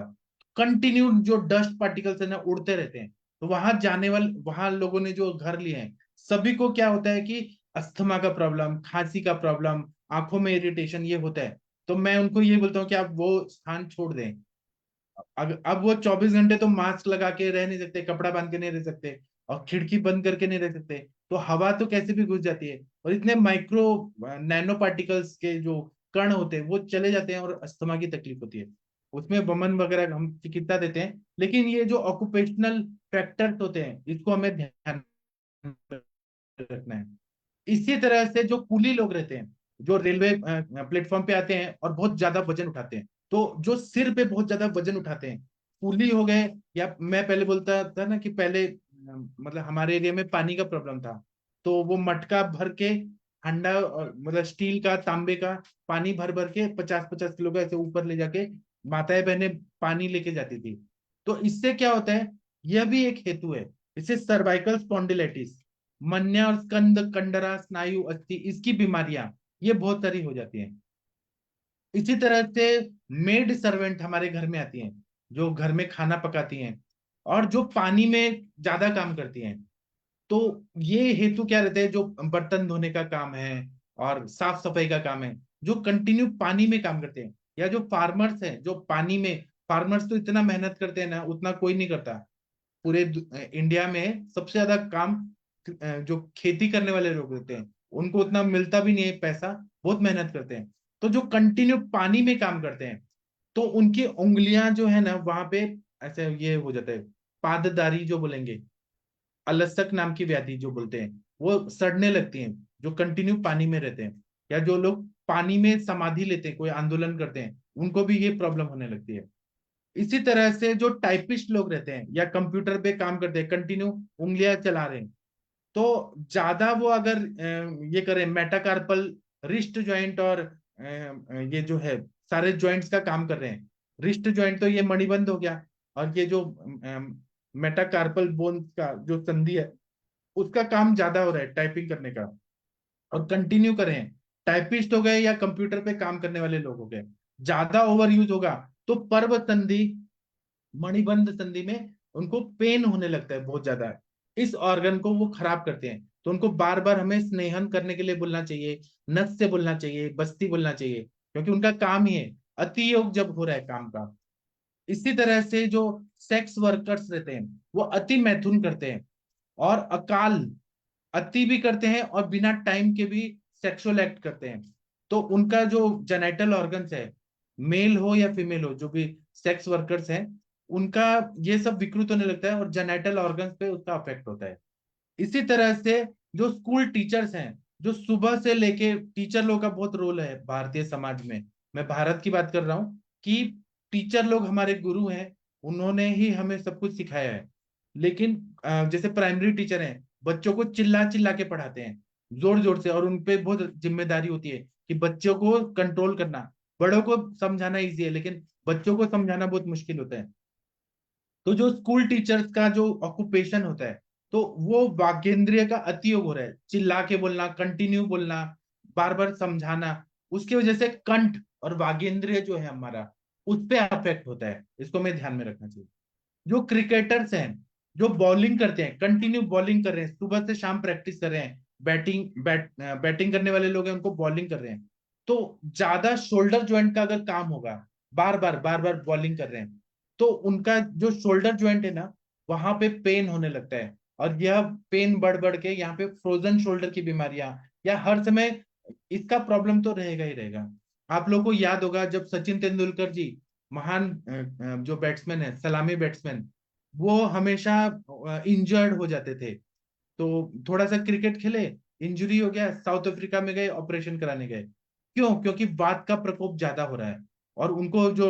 कंटिन्यू जो डस्ट पार्टिकल्स है ना उड़ते रहते हैं। तो वहां जाने वाले, वहां लोगों ने जो घर लिए हैं, सभी को क्या होता है कि अस्थमा का प्रॉब्लम, खांसी का प्रॉब्लम, आंखों में इरिटेशन, ये होता है। तो मैं उनको ये बोलता हूँ कि आप वो स्थान छोड़ दें। अब वो 24 घंटे तो मास्क लगा के रह नहीं सकते, कपड़ा बांध के नहीं रह सकते, और खिड़की बंद करके नहीं रह सकते। तो हवा तो कैसे भी घुस जाती है, और इतने माइक्रो नैनो पार्टिकल्स के जो कण होते हैं वो चले जाते हैं, और अस्थमा की तकलीफ होती है। उसमें वमन वगैरह हम चिकित्सा देते हैं, लेकिन ये जो ऑक्यूपेशनल फैक्टर्स होते हैं इसको हमें ध्यान रखना है। इसी तरह से जो कूली लोग रहते हैं, जो रेलवे प्लेटफॉर्म पे आते हैं और बहुत ज्यादा वजन उठाते हैं, तो जो सिर पे बहुत ज्यादा वजन उठाते हैं, कूली हो गए। या मैं पहले बोलता था ना कि पहले मतलब हमारे एरिया में पानी का प्रॉब्लम था, तो वो मटका भर के, हंडा मतलब स्टील का, तांबे का पानी भर भर के 50-50 किलो का ऐसे ऊपर ले जाके माताएं बहनें पानी लेके जाती थी। तो इससे क्या होता है, यह भी एक हेतु है। इससे सर्वाइकल स्पॉन्डिलाइटिस, मन्या और स्कंद कंडरा स्नायु अस्थि, इसकी बीमारियां ये बहुत सारी हो जाती हैं। इसी तरह से मेड सर्वेंट हमारे घर में आती हैं, जो घर में खाना पकाती हैं और जो पानी में ज्यादा काम करती हैं। तो ये हेतु क्या रहते हैं, जो बर्तन धोने का काम है और साफ सफाई का काम है, जो कंटिन्यू पानी में काम करते हैं। या जो फार्मर्स हैं जो पानी में, फार्मर्स तो इतना मेहनत करते हैं ना, उतना कोई नहीं करता। पूरे इंडिया में सबसे ज्यादा काम जो खेती करने वाले लोग होते हैं, उनको उतना मिलता भी नहीं है पैसा, बहुत मेहनत करते हैं। तो जो कंटिन्यू पानी में काम करते हैं, तो उनकी उंगलियां जो है ना वहां पे ऐसे ये हो जाता है, पाददारी जो बोलेंगे, अलसक नाम की व्याधि जो बोलते हैं, वो सड़ने लगती हैं जो कंटिन्यू पानी में रहते हैं। या जो लोग पानी में समाधि लेते हैं, कोई आंदोलन करते हैं, उनको भी ये प्रॉब्लम होने लगती है। इसी तरह से जो टाइपिस्ट लोग रहते हैं या कंप्यूटर पे काम करते हैं, कंटिन्यू उंगलियां चला रहे हैं, तो ज्यादा वो अगर ये करें मेटाकार्पल रिस्ट जॉइंट और ये जो है सारे जॉइंट्स का काम कर रहे हैं। रिस्ट जॉइंट तो ये मणिबंध हो गया, और ये जो मेटाकार्पल बोन का जो संधि है, उसका काम ज्यादा हो रहा है टाइपिंग करने का, और कंटिन्यू करें। टाइपिस्ट हो गए या कंप्यूटर पे काम करने वाले लोग हो गए, ज्यादा ओवर यूज होगा तो पर्व संधि, मणिबंध संधि में उनको पेन होने लगता है बहुत ज्यादा। इस ऑर्गन को वो खराब करते हैं, तो उनको बार बार हमें स्नेहन करने के लिए बोलना चाहिए, नस से बोलना चाहिए, बस्ती बोलना चाहिए, क्योंकि उनका काम ही है अति योग जब हो रहा है काम का। इसी तरह से जो सेक्स वर्कर्स रहते हैं वो अति मैथुन करते हैं, और अकाल अति भी करते हैं, और बिना टाइम के भी सेक्सुअल एक्ट करते हैं। तो उनका जो जेनाइटल ऑर्गन्स है, मेल हो या फीमेल हो, जो भी सेक्स वर्कर्स हैं, उनका ये सब विकृत होने लगता है और जेनाइटल ऑर्गन्स पे उसका अफेक्ट होता है। इसी तरह से जो स्कूल टीचर्स हैं, जो सुबह से लेके, टीचर लोग का बहुत रोल है भारतीय समाज में, मैं भारत की बात कर रहा हूँ, कि टीचर लोग हमारे गुरु हैं, उन्होंने ही हमें सब कुछ सिखाया है। लेकिन जैसे प्राइमरी टीचर हैं, बच्चों को चिल्ला चिल्ला के पढ़ाते हैं, जोर जोर से, और उनपे बहुत जिम्मेदारी होती है कि बच्चों को कंट्रोल करना। बड़ों को समझाना इजी है, लेकिन बच्चों को समझाना बहुत मुश्किल होता है। तो जो स्कूल टीचर्स का जो ऑक्यूपेशन होता है, तो वो वागेंद्रिय का अतियोग हो रहा है, चिल्ला के बोलना, कंटिन्यू बोलना, बार बार समझाना, उसकी वजह से कंठ और वागेंद्रिय जो है हमारा, उस पे अफेक्ट होता है। इसको हमें ध्यान में रखना चाहिए। जो क्रिकेटर्स हैं, जो बॉलिंग करते हैं, कंटिन्यू बॉलिंग कर रहे हैं, सुबह से शाम प्रैक्टिस कर रहे हैं, बैटिंग करने वाले लोग हैं उनको बॉलिंग कर रहे हैं, तो ज्यादा शोल्डर ज्वाइंट का अगर काम होगा, बार बार बॉलिंग कर रहे हैं, तो उनका जो शोल्डर ज्वाइंट है ना, वहां पे पेन होने लगता है। और यह पेन बढ़ बढ़ के यहाँ पे फ्रोजन शोल्डर की बीमारियां, या हर समय इसका प्रॉब्लम तो रहेगा ही रहेगा। आप लोग को याद होगा जब सचिन तेंदुलकर जी, महान जो बैट्समैन है, सलामी बैट्समैन, वो हमेशा इंजर्ड हो जाते थे। तो थोड़ा सा क्रिकेट खेले, इंजरी हो गया, साउथ अफ्रीका में गए, ऑपरेशन कराने गए। क्यों? क्योंकि वात का प्रकोप ज्यादा हो रहा है। और उनको जो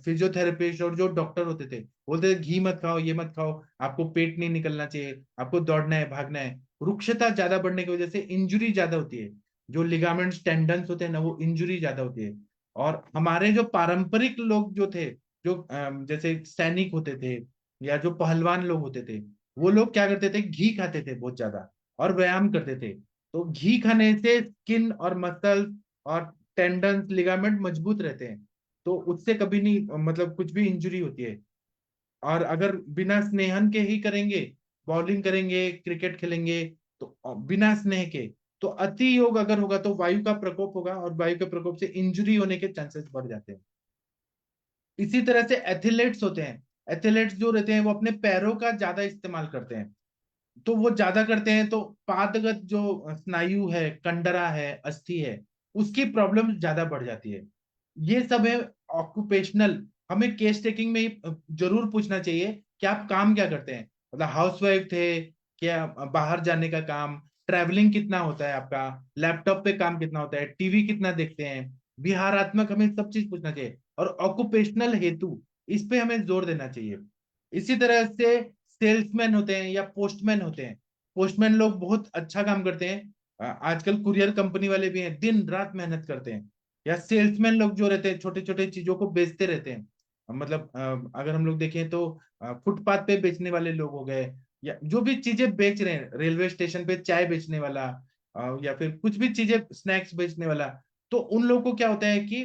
फिजियोथेरेपिस्ट और जो डॉक्टर होते थे, बोलते थे घी मत खाओ, ये मत खाओ, आपको पेट नहीं निकलना चाहिए, आपको दौड़ना है, भागना है। रुक्षता ज्यादा बढ़ने की वजह से इंजुरी ज्यादा होती है, जो लिगामेंट्स टेंडन्स होते हैं ना, वो इंजुरी ज्यादा होती है। और हमारे जो पारंपरिक लोग जो थे, जो जैसे सैनिक होते थे या जो पहलवान लोग होते थे, वो लोग क्या करते थे, घी खाते थे बहुत ज्यादा और व्यायाम करते थे। तो घी खाने से स्किन और मसल और टेंडन्स लिगामेंट मजबूत रहते हैं, तो उससे कभी नहीं मतलब कुछ भी इंजरी होती है। और अगर बिना स्नेहन के ही करेंगे, बॉलिंग करेंगे, क्रिकेट खेलेंगे, तो बिना स्नेह के, तो अति योग अगर होगा तो वायु का प्रकोप होगा, और वायु के प्रकोप से इंजरी होने के चांसेस बढ़ जाते हैं। इसी तरह से एथलीट्स होते हैं, एथलीट्स जो रहते हैं वो अपने पैरों का ज्यादा इस्तेमाल करते हैं। तो वो ज्यादा करते हैं तो पादगत जो स्नायु है, कंडरा है, अस्थि है, उसकी प्रॉब्लम ज्यादा बढ़ जाती है। ये सब है ऑक्यूपेशनल। हमें केस टेकिंग में ही जरूर पूछना चाहिए कि आप काम क्या करते हैं, मतलब हाउसवाइफ थे क्या, बाहर जाने का काम, ट्रैवलिंग कितना होता है आपका, लैपटॉप पे काम कितना होता है, टीवी कितना देखते हैं, विहारात्मक, हमें सब चीज पूछना चाहिए। और ऑक्यूपेशनल हेतु, इस पे हमें जोर देना चाहिए। इसी तरह से सेल्समैन होते हैं या पोस्टमैन होते हैं। पोस्टमैन लोग बहुत अच्छा काम करते हैं। आजकल कुरियर कंपनी वाले भी हैं, दिन रात मेहनत करते हैं। या सेल्समैन लोग जो रहते हैं, छोटे छोटे चीजों को बेचते रहते हैं। मतलब अगर हम लोग देखें तो फुटपाथ पे बेचने वाले लोग हो गए, या जो भी चीजें बेच रहे हैं, रेलवे स्टेशन पे चाय बेचने वाला, या फिर कुछ भी चीजें स्नैक्स बेचने वाला। तो उन लोगों को क्या होता है कि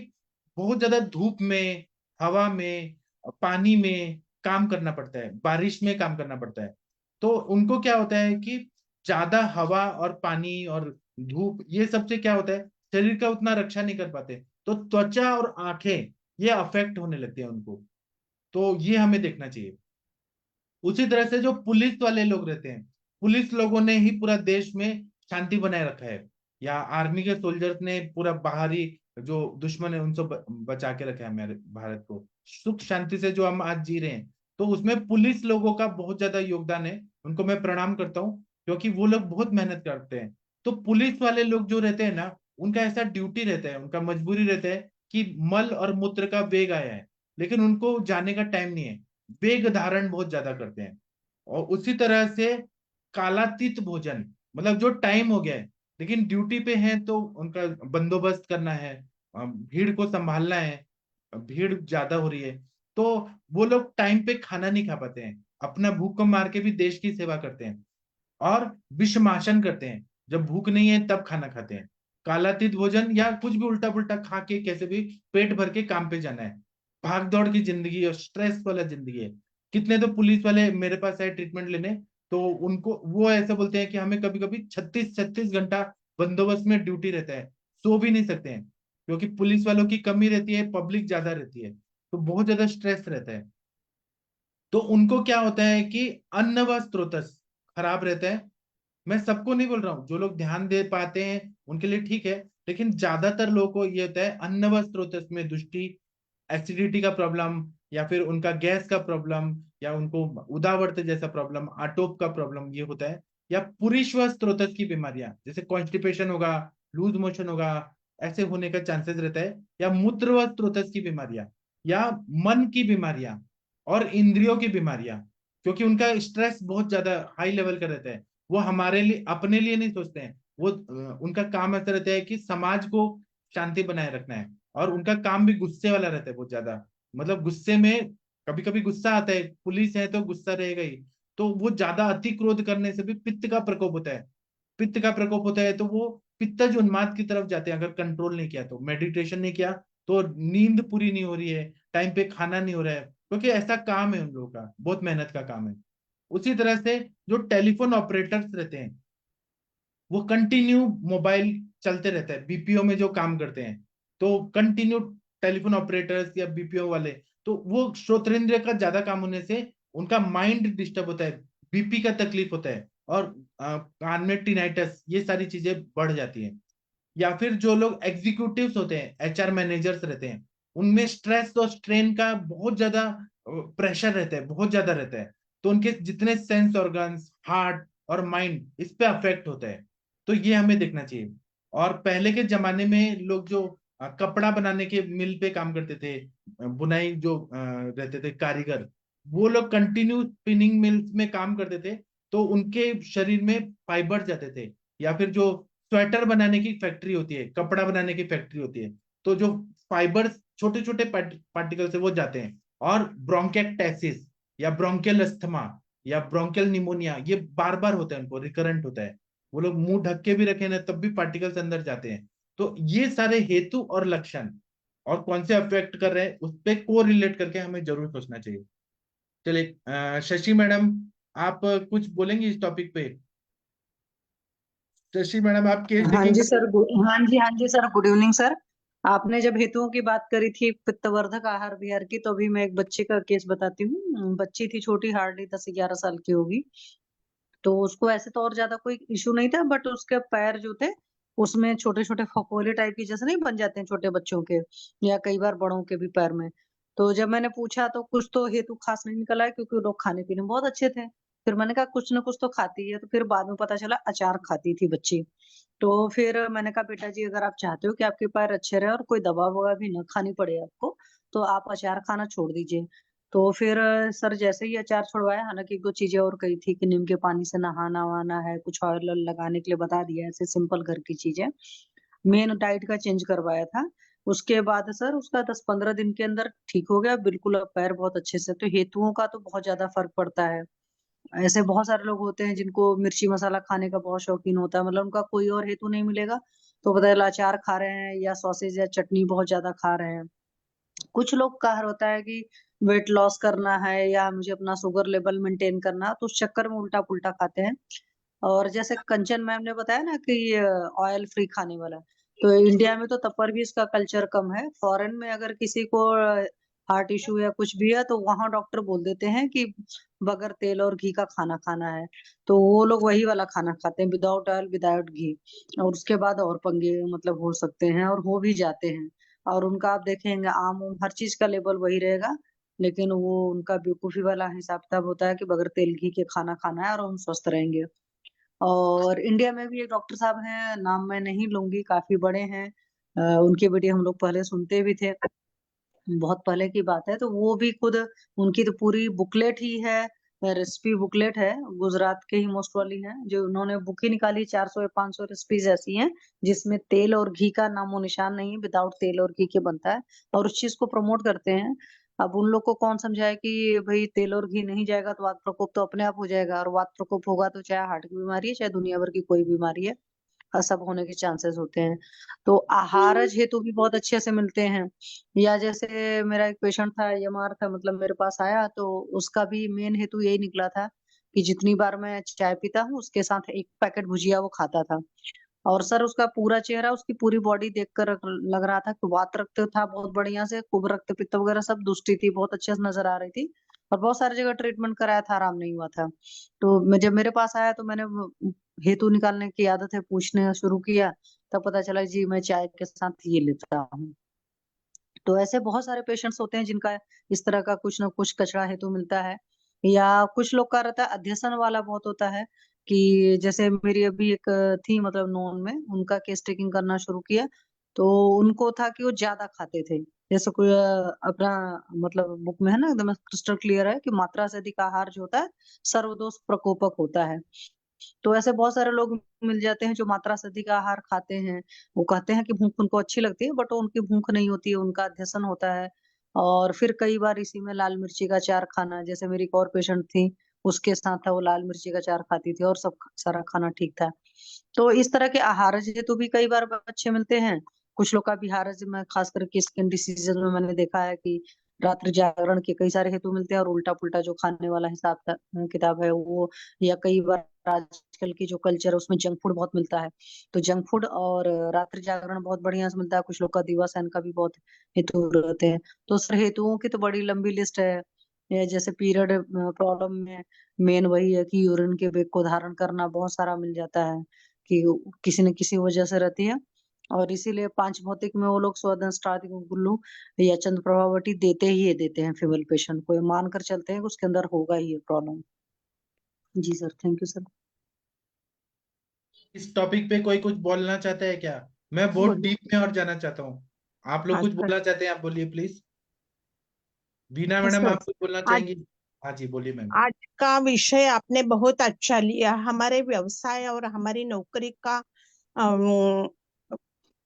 बहुत ज्यादा धूप में, हवा में, पानी में काम करना पड़ता है, बारिश में काम करना पड़ता है। तो उनको क्या होता है कि ज्यादा हवा और पानी और धूप, ये सबसे क्या होता है, शरीर का उतना रक्षा नहीं कर पाते, तो त्वचा और आंखें ये अफेक्ट होने लगती है उनको। तो ये हमें देखना चाहिए। उसी तरह से जो पुलिस वाले लोग रहते हैं, पुलिस लोगों ने ही पूरा देश में शांति बनाए रखा है, या आर्मी के सोल्जर्स ने पूरा बाहरी जो दुश्मन है उनसे बचा के रखा है हमारे भारत को, सुख शांति से जो हम आज जी रहे हैं। तो उसमें पुलिस लोगों का बहुत ज्यादा योगदान है, उनको मैं प्रणाम करता हूँ, क्योंकि वो लोग बहुत मेहनत करते हैं। तो पुलिस वाले लोग जो रहते हैं ना, उनका ऐसा ड्यूटी रहता है, उनका मजबूरी रहता है कि मल और मूत्र का वेग आया है, लेकिन उनको जाने का टाइम नहीं है, वेग धारण बहुत ज्यादा करते हैं। और उसी तरह से कालातीत भोजन, मतलब जो टाइम हो गया है लेकिन ड्यूटी पे है, तो उनका बंदोबस्त करना है, भीड़ को संभालना है, भीड़ ज्यादा हो रही है, तो वो लोग टाइम पे खाना नहीं खा पाते हैं, अपना भूख को मार के भी देश की सेवा करते हैं। और विषमाशन करते हैं, जब भूख नहीं है तब खाना खाते हैं, कालातीत भोजन या कुछ भी उल्टा पुल्टा खा के कैसे भी पेट भर के काम पे जाना है। भाग दौड़ की जिंदगी और स्ट्रेस वाला जिंदगी है। कितने तो पुलिस वाले मेरे पास आए ट्रीटमेंट लेने, तो उनको वो ऐसे बोलते हैं कि हमें कभी कभी 36-36 घंटा बंदोबस्त में ड्यूटी रहता है, सो भी नहीं सकते हैं, क्योंकि पुलिस वालों की कमी रहती है, पब्लिक ज्यादा रहती है, तो बहुत ज्यादा स्ट्रेस रहता है। तो उनको क्या होता है कि अन्न व स्रोतस खराब रहता है। मैं सबको नहीं बोल रहा हूँ, जो लोग ध्यान दे पाते हैं उनके लिए ठीक है, लेकिन ज्यादातर लोगों को ये होता है अन्न व स्रोतस में दृष्टि, एसिडिटी का प्रॉब्लम, या फिर उनका गैस का प्रॉब्लम, या उनको उदावरत जैसा प्रॉब्लम, आटोप का प्रॉब्लम ये होता है। या पुरुष व स्त्रोतस की बीमारियां, जैसे कॉन्स्टिपेशन होगा, लूज मोशन होगा, ऐसे होने का चांसेस रहता है। या मूत्र व स्त्रोतस की बीमारियां, या मन की बीमारियां, और इंद्रियों की बीमारियां, क्योंकि उनका स्ट्रेस बहुत ज्यादा हाई लेवल का रहता है। वो हमारे लिए, अपने लिए नहीं सोचते हैं, वो उनका काम ऐसा रहता है कि समाज को शांति बनाए रखना है। और उनका काम भी गुस्से वाला रहता है बहुत ज्यादा, मतलब गुस्से में कभी कभी गुस्सा आता है, पुलिस है तो गुस्सा रहेगा ही। तो वो ज्यादा अति क्रोध करने से भी पित्त का प्रकोप होता है, पित्त का प्रकोप होता है, तो वो पित्तज उन्माद की तरफ जाते हैं, अगर कंट्रोल नहीं किया तो, मेडिटेशन नहीं किया तो, नींद पूरी नहीं हो रही है, टाइम पे खाना नहीं हो रहा है, क्योंकि ऐसा काम है उन लोगों का, बहुत मेहनत का काम है। उसी तरह से जो टेलीफोन ऑपरेटर्स रहते हैं, वो कंटिन्यू मोबाइल चलते रहता है, बीपीओ में जो काम करते हैं, तो कंटिन्यू टेलीफोन ऑपरेटर्स या बीपीओ वाले, तो वो श्रोतेंद्रिय का ज्यादा काम होने से उनका माइंड डिस्टर्ब होता है, बीपी का तकलीफ होता है, और कान में टिनाइटस, ये सारी चीजें बढ़ जाती हैं। या फिर जो लोग एग्जीक्यूटिव्स होते हैं, एचआर मैनेजर्स रहते हैं, उनमें स्ट्रेस और स्ट्रेन का बहुत ज्यादा प्रेशर रहता है, बहुत ज्यादा रहता है, तो उनके जितने सेंस ऑर्गन्स, हार्ट और माइंड, इस पे अफेक्ट होता है। तो ये हमें देखना चाहिए। और पहले के जमाने में लोग जो कपड़ा बनाने के मिल पे काम करते थे, बुनाई जो रहते थे कारीगर, वो लोग कंटिन्यू स्पिनिंग मिल्स में काम करते थे, तो उनके शरीर में फाइबर जाते थे। या फिर जो स्वेटर बनाने की फैक्ट्री होती है, कपड़ा बनाने की फैक्ट्री होती है, तो जो फाइबर छोटे छोटे पार्टिकल है वो जाते हैं, और ब्रोंकेक्टेसिस या ब्रोंकियल अस्थमा या ब्रोंकियल निमोनिया ये बार बार होता है, उनको रिकरेंट होता है, वो लोग मुंह ढक के भी रखे ना तब भी पार्टिकल्स अंदर जाते हैं। तो ये सारे हेतु और लक्षण और कौन से अफेक्ट कर रहे हैं उस पे को रिलेट करके हमें जरूर सोचना चाहिए। चलिए शशि मैडम, आप कुछ बोलेंगे इस टॉपिक पे? शशि मैडम, आप केस हाँ टेकिंग जी कर सर, हाँ जी सर, गुड इवनिंग सर। आपने जब हेतुओं की बात करी थी पित्तवर्धक आहार विहार की, तो अभी मैं एक बच्चे का केस बताती हूँ। बच्ची थी छोटी, हार्डली 10-11 साल की होगी। तो उसको ऐसे तो और ज्यादा कोई इशू नहीं था, बट उसके पैर जो थे उसमें छोटे छोटे फफोले टाइप की जैसे नहीं बन जाते हैं छोटे बच्चों के, या कई बार बड़ों के भी पैर में। तो जब मैंने पूछा तो कुछ तो हेतु खास नहीं निकला है, क्योंकि लोग खाने पीने में बहुत अच्छे थे। फिर मैंने कहा कुछ ना कुछ तो खाती है, तो फिर बाद में पता चला अचार खाती थी बच्ची। तो फिर मैंने कहा बेटा जी, अगर आप चाहते हो कि आपके पैर अच्छे रहे और कोई दवा ववा भी न खानी पड़े आपको, तो आप अचार खाना छोड़ दीजिए। तो फिर सर जैसे ही अचार छुड़वाया, हालांकि कुछ चीजें और कही थी कि नीम के पानी से नहाना वहाना है, कुछ ऑयल लगाने के लिए बता दिया, ऐसे सिंपल घर की चीजें। मेन डाइट का चेंज करवाया था। उसके बाद सर उसका 10-15 दिन के अंदर ठीक हो गया बिल्कुल, अब पैर बहुत अच्छे से। तो हेतुओं का तो बहुत ज्यादा फर्क पड़ता है। ऐसे बहुत सारे लोग होते हैं जिनको मिर्ची मसाला खाने का बहुत शौकीन होता है, मतलब उनका कोई और हेतु नहीं मिलेगा तो पता चला अचार खा रहे हैं या सॉसेज या चटनी बहुत ज्यादा खा रहे हैं। कुछ लोग का होता है कि वेट लॉस करना है या मुझे अपना शुगर लेवल मेंटेन करना है, तो उस चक्कर में उल्टा पुल्टा खाते हैं। और जैसे कंचन मैम ने बताया ना कि ऑयल फ्री खाने वाला, तो इंडिया में तो तब पर भी इसका कल्चर कम है। फॉरेन में अगर किसी को हार्ट इशू या कुछ भी है, तो वहां डॉक्टर बोल देते हैं कि बगैर तेल और घी का खाना खाना है। तो वो लोग वही वाला खाना खाते हैं, विदाउट ऑयल विदाउट घी। और उसके बाद और पंगे मतलब हो सकते हैं और हो भी जाते हैं। और उनका आप देखेंगे आम उम हर चीज का लेवल वही रहेगा, लेकिन वो उनका बेवकूफी वाला हिसाब किताब होता है कि बगैर तेल घी के खाना खाना है और हम स्वस्थ रहेंगे। और इंडिया में भी एक डॉक्टर साहब हैं, नाम मैं नहीं लूंगी, काफी बड़े हैं। उनकी वीडियो हम लोग पहले सुनते भी थे, बहुत पहले की बात है। तो वो भी खुद, उनकी तो पूरी बुकलेट ही है, रेसिपी बुकलेट है, गुजरात के ही मोस्ट वाली है, जो उन्होंने बुक ही निकाली। 400 या 500 रेसिपीज ऐसी हैं जिसमें तेल और घी का नामो निशान नहीं है, विदाउट तेल और घी के बनता है, और उस चीज को प्रमोट करते हैं। अब उन लोग को कौन समझाए कि भाई तेल और घी नहीं जाएगा तो वात प्रकोप तो अपने आप हो जाएगा, और वात प्रकोप होगा तो चाहे हार्ट की बीमारी है चाहे दुनिया भर की कोई बीमारी है, सब होने के चांसेस होते हैं। तो आहारज हेतु भी बहुत अच्छे से मिलते हैं। या जैसे मेरा एक पेशेंट था, एमआर था, मतलब मेरे पास आया, तो उसका भी मेन हेतु यही निकला था कि जितनी बार मैं चाय पीता हूँ उसके साथ एक पैकेट भुजिया वो खाता था। और सर उसका पूरा चेहरा, उसकी पूरी बॉडी देखकर लग रहा था कि वात रक्त था बहुत बढ़िया से, कुब रक्त पित्त वगैरह सब दुष्टि थी, बहुत अच्छे से नजर आ रही थी। और बहुत सारी जगह ट्रीटमेंट कराया था, आराम नहीं हुआ था। तो जब मेरे पास आया तो मैंने हेतु निकालने की आदत है, पूछने शुरू किया, तब पता चला जी मैं चाय के साथ ये लेता हूँ। तो ऐसे बहुत सारे पेशेंट्स होते हैं जिनका इस तरह का कुछ ना कुछ कचरा हेतु मिलता है। या कुछ लोग का रहता है अध्यसन वाला बहुत होता है, कि जैसे मेरी अभी एक थी मतलब नॉन में, उनका केस टेकिंग करना शुरू किया, तो उनको था कि वो ज्यादा खाते थे। जैसे कोई अपना मतलब बुक में है ना एकदम क्रिस्टल क्लियर है कि मात्रा से अधिक आहार जो होता है सर्वदोष प्रकोपक होता है। तो ऐसे बहुत सारे लोग मिल जाते हैं जो मात्रा से अधिक आहार खाते हैं। वो कहते हैं कि भूख उनको अच्छी लगती है, बट उनकी भूख नहीं होती है, उनका अध्यसन होता है। और फिर कई बार इसी में लाल मिर्ची का अचार खाना, जैसे मेरी एक और पेशेंट थी, उसके साथ था, वो लाल मिर्ची का अचार खाती थी और सब सारा खाना ठीक था। तो इस तरह के आहारज हेतु भी कई बार अच्छे मिलते हैं। कुछ लोग का बिहारज में, खास करके स्किन डिसीजेज में मैंने देखा है कि रात्रि जागरण के कई सारे हेतु मिलते हैं, और उल्टा पुल्टा जो खाने वाला हिसाब किताब है वो। या कई बार आजकल की जो कल्चर है उसमें जंक फूड बहुत मिलता है, तो जंक फूड और रात्रि जागरण बहुत बढ़िया से मिलता है। कुछ लोग का दिवासन का भी बहुत हेतु रहते हैं। तो सर हेतुओं की तो बड़ी लंबी लिस्ट है। ये जैसे पीरियड प्रॉब्लम में मेन वही है कि यूरिन के बेग को धारण करना, बहुत सारा मिल जाता है कि किसी न किसी वजह से रहती है। और इसीलिए पांच भौतिक में वो लोग स्वदंष्टादि गुल्लू या चंद्र प्रभावटी देते ही देते हैं फीमेल पेशेंट को, ये मानकर चलते हैं कि उसके अंदर होगा ही ये प्रॉब्लम। जी सर, थैंक यू सर। इस टॉपिक पे कोई कुछ बोलना चाहता है क्या? मैं बहुत बोलिए। डीप में और जाना चाहता हूँ। आप लोग आज कुछ का बोलना चाहते हैं, आप बोलिए please. Bina yes madam, sir. आप कुछ बोलना आज चाहेंगी? हाँ जी, बोलिए मैम। आज का विषय आपने बहुत अच्छा लिया, हमारे व्यवसाय और हमारी नौकरी का अम,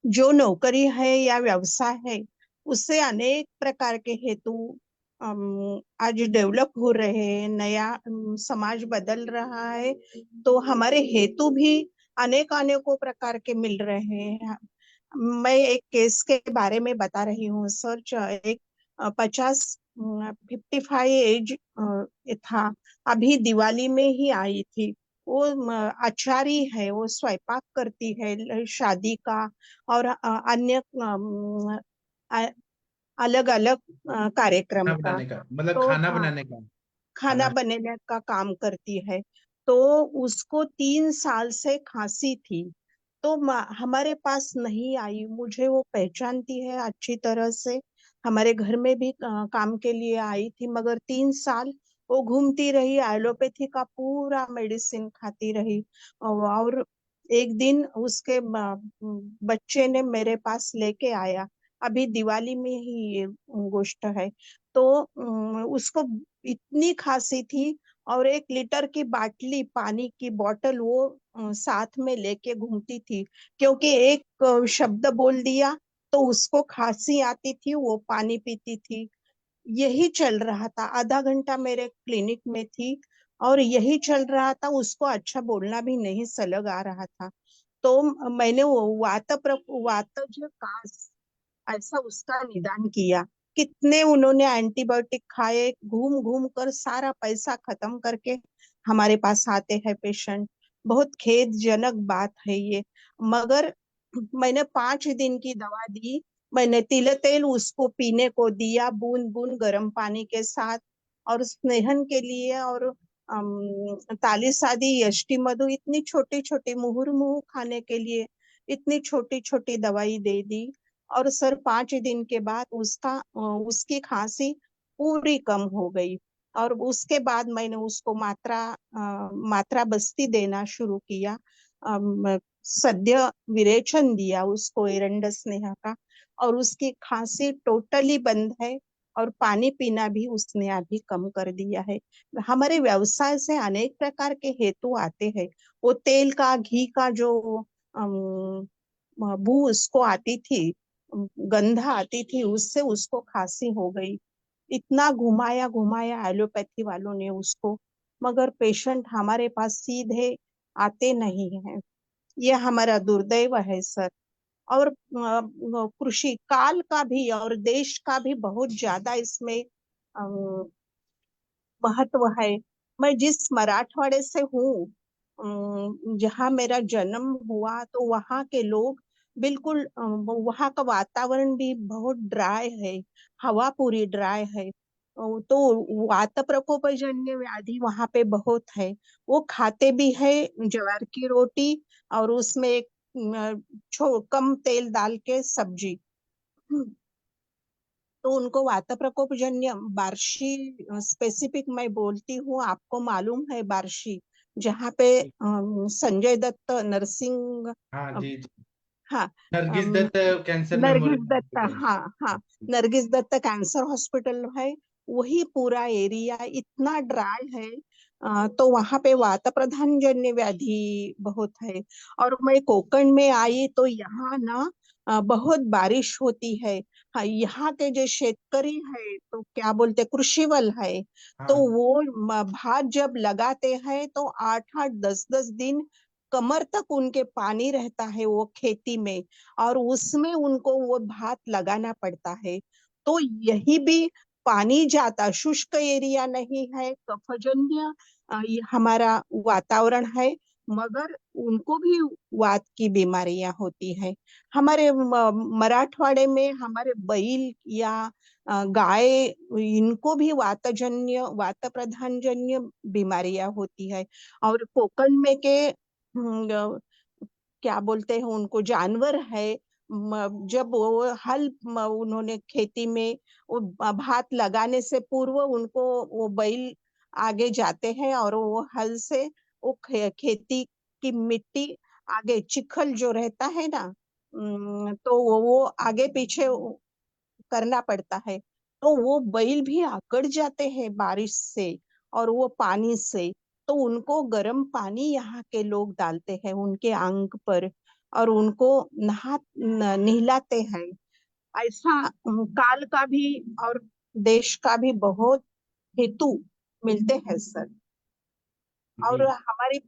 जो नौकरी है या व्यवसाय है, उससे अनेक प्रकार के हेतु आज डेवलप हो रहे हैं, नया समाज बदल रहा है, तो हमारे हेतु भी अनेक अनेकों प्रकार के मिल रहे हैं। मैं एक केस के बारे में बता रही हूँ सर। एक 55 एज था, अभी दिवाली में ही आई थी। वो आचारी है, वो स्वयंपाक करती है शादी का और अन्य अलग अलग कार्यक्रम खाना का। बनाने का मतलब तो खाना हाँ, बनाने का। खाना खाना। बनाने का काम करती है। तो उसको 3 साल से खांसी थी, तो हमारे पास नहीं आई। मुझे वो पहचानती है अच्छी तरह से, हमारे घर में भी काम के लिए आई थी, मगर 3 साल वो घूमती रही, एलोपैथी का पूरा मेडिसिन खाती रही। और एक दिन उसके बच्चे ने मेरे पास लेके आया, अभी दिवाली में ही ये गोष्ट है। तो उसको इतनी खांसी थी, और 1 लीटर की बाटली, पानी की बोतल वो साथ में लेके घूमती थी, क्योंकि एक शब्द बोल दिया तो उसको खांसी आती थी, वो पानी पीती थी। यही चल रहा था, आधा घंटा मेरे क्लिनिक में थी और यही चल रहा था। उसको अच्छा बोलना भी नहीं सलग आ रहा था। तो मैंने वो वातज कास ऐसा उसका निदान किया। कितने उन्होंने एंटीबायोटिक खाए, घूम घूम कर सारा पैसा खत्म करके हमारे पास आते हैं पेशेंट। बहुत खेदजनक बात है ये, मगर मैंने 5 दिन की दवा दी। मैंने तिल तेल उसको पीने को दिया, बूंद बूंद गर्म पानी के साथ। और स्नेहन के लिए और ताली सादी यष्टि मधु, इतनी छोटी छोटी मुहुर्मुहु खाने के लिए इतनी छोटी छोटी दवाई दे दी। और सर 5 दिन के बाद उसकी खांसी पूरी कम हो गई। और उसके बाद मैंने उसको मात्रा बस्ती देना शुरू किया। सद्य विरेचन दिया उसको एरंड स्नेहा का, और उसकी खांसी टोटली बंद है। और पानी पीना भी उसने अभी कम कर दिया है। हमारे व्यवसाय से अनेक प्रकार के हेतु आते हैं। वो तेल का, घी का जो बू उसको आती थी, गंध आती थी, उससे उसको खांसी हो गई। इतना घुमाया घुमाया एलोपैथी वालों ने उसको, मगर पेशेंट हमारे पास सीधे आते नहीं हैं। ये हमारा दुर्दैव है सर। और कृषि काल का भी और देश का भी बहुत ज्यादा इसमें महत्व है। मैं जिस मराठवाड़े से हूँ, जहाँ मेरा जन्म हुआ, तो वहाँ के लोग बिल्कुल वहाँ का वातावरण भी बहुत ड्राई है, हवा पूरी ड्राई है। तो वात प्रकोपजन्य व्याधि वहाँ पे बहुत है। वो खाते भी है ज्वार की रोटी, और उसमें एक कम तेल डाल के सब्जी। तो उनको वात प्रकोप जन्य बार्शी, स्पेसिफिक मैं बोलती हूँ, आपको मालूम है बार्शी, जहाँ पे संजय दत्त नर्सिंग, हाँ अ, जी जी। हाँ, Nargis um, Dutt cancer Nargis memorial Dutt, hospital. हाँ हाँ, नरगिस दत्त कैंसर हॉस्पिटल है। वही पूरा एरिया इतना ड्राई है। तो वहां पे वात प्रधान जन्य व्याधि बहुत है। और मैं कोकण में आई तो यहाँ ना बहुत बारिश होती है। हाँ, यहाँ के जो शेतकरी है, तो क्या बोलते, कृषिवल है, तो हाँ वो भात जब लगाते हैं तो 8 8 10 10 दिन कमर तक उनके पानी रहता है वो खेती में, और उसमें उनको वो भात लगाना पड़ता है। तो यही भी पानी जाता, शुष्क एरिया नहीं है, कफजन्य ये हमारा वातावरण है, मगर उनको भी वात की बीमारियां होती है। हमारे मराठवाड़े में हमारे बैल या गाय, इनको भी वात प्रधान जन्य बीमारियां होती है। और कोकण में के क्या बोलते हैं उनको, जानवर है। जब वो उन्होंने खेती में वो भात लगाने से पूर्व उनको वो बैल आगे जाते हैं, और वो हल से वो खेती की मिट्टी, आगे चिखल जो रहता है ना, तो वो आगे पीछे करना पड़ता है। तो वो बैल भी अकड़ जाते हैं बारिश से और वो पानी से। तो उनको गर्म पानी यहाँ के लोग डालते हैं उनके अंग पर। और उनको नहलाते हैं। ऐसा काल का भी और देश का भी बहुत हेतु मिलते हैं सर। और जी हमारी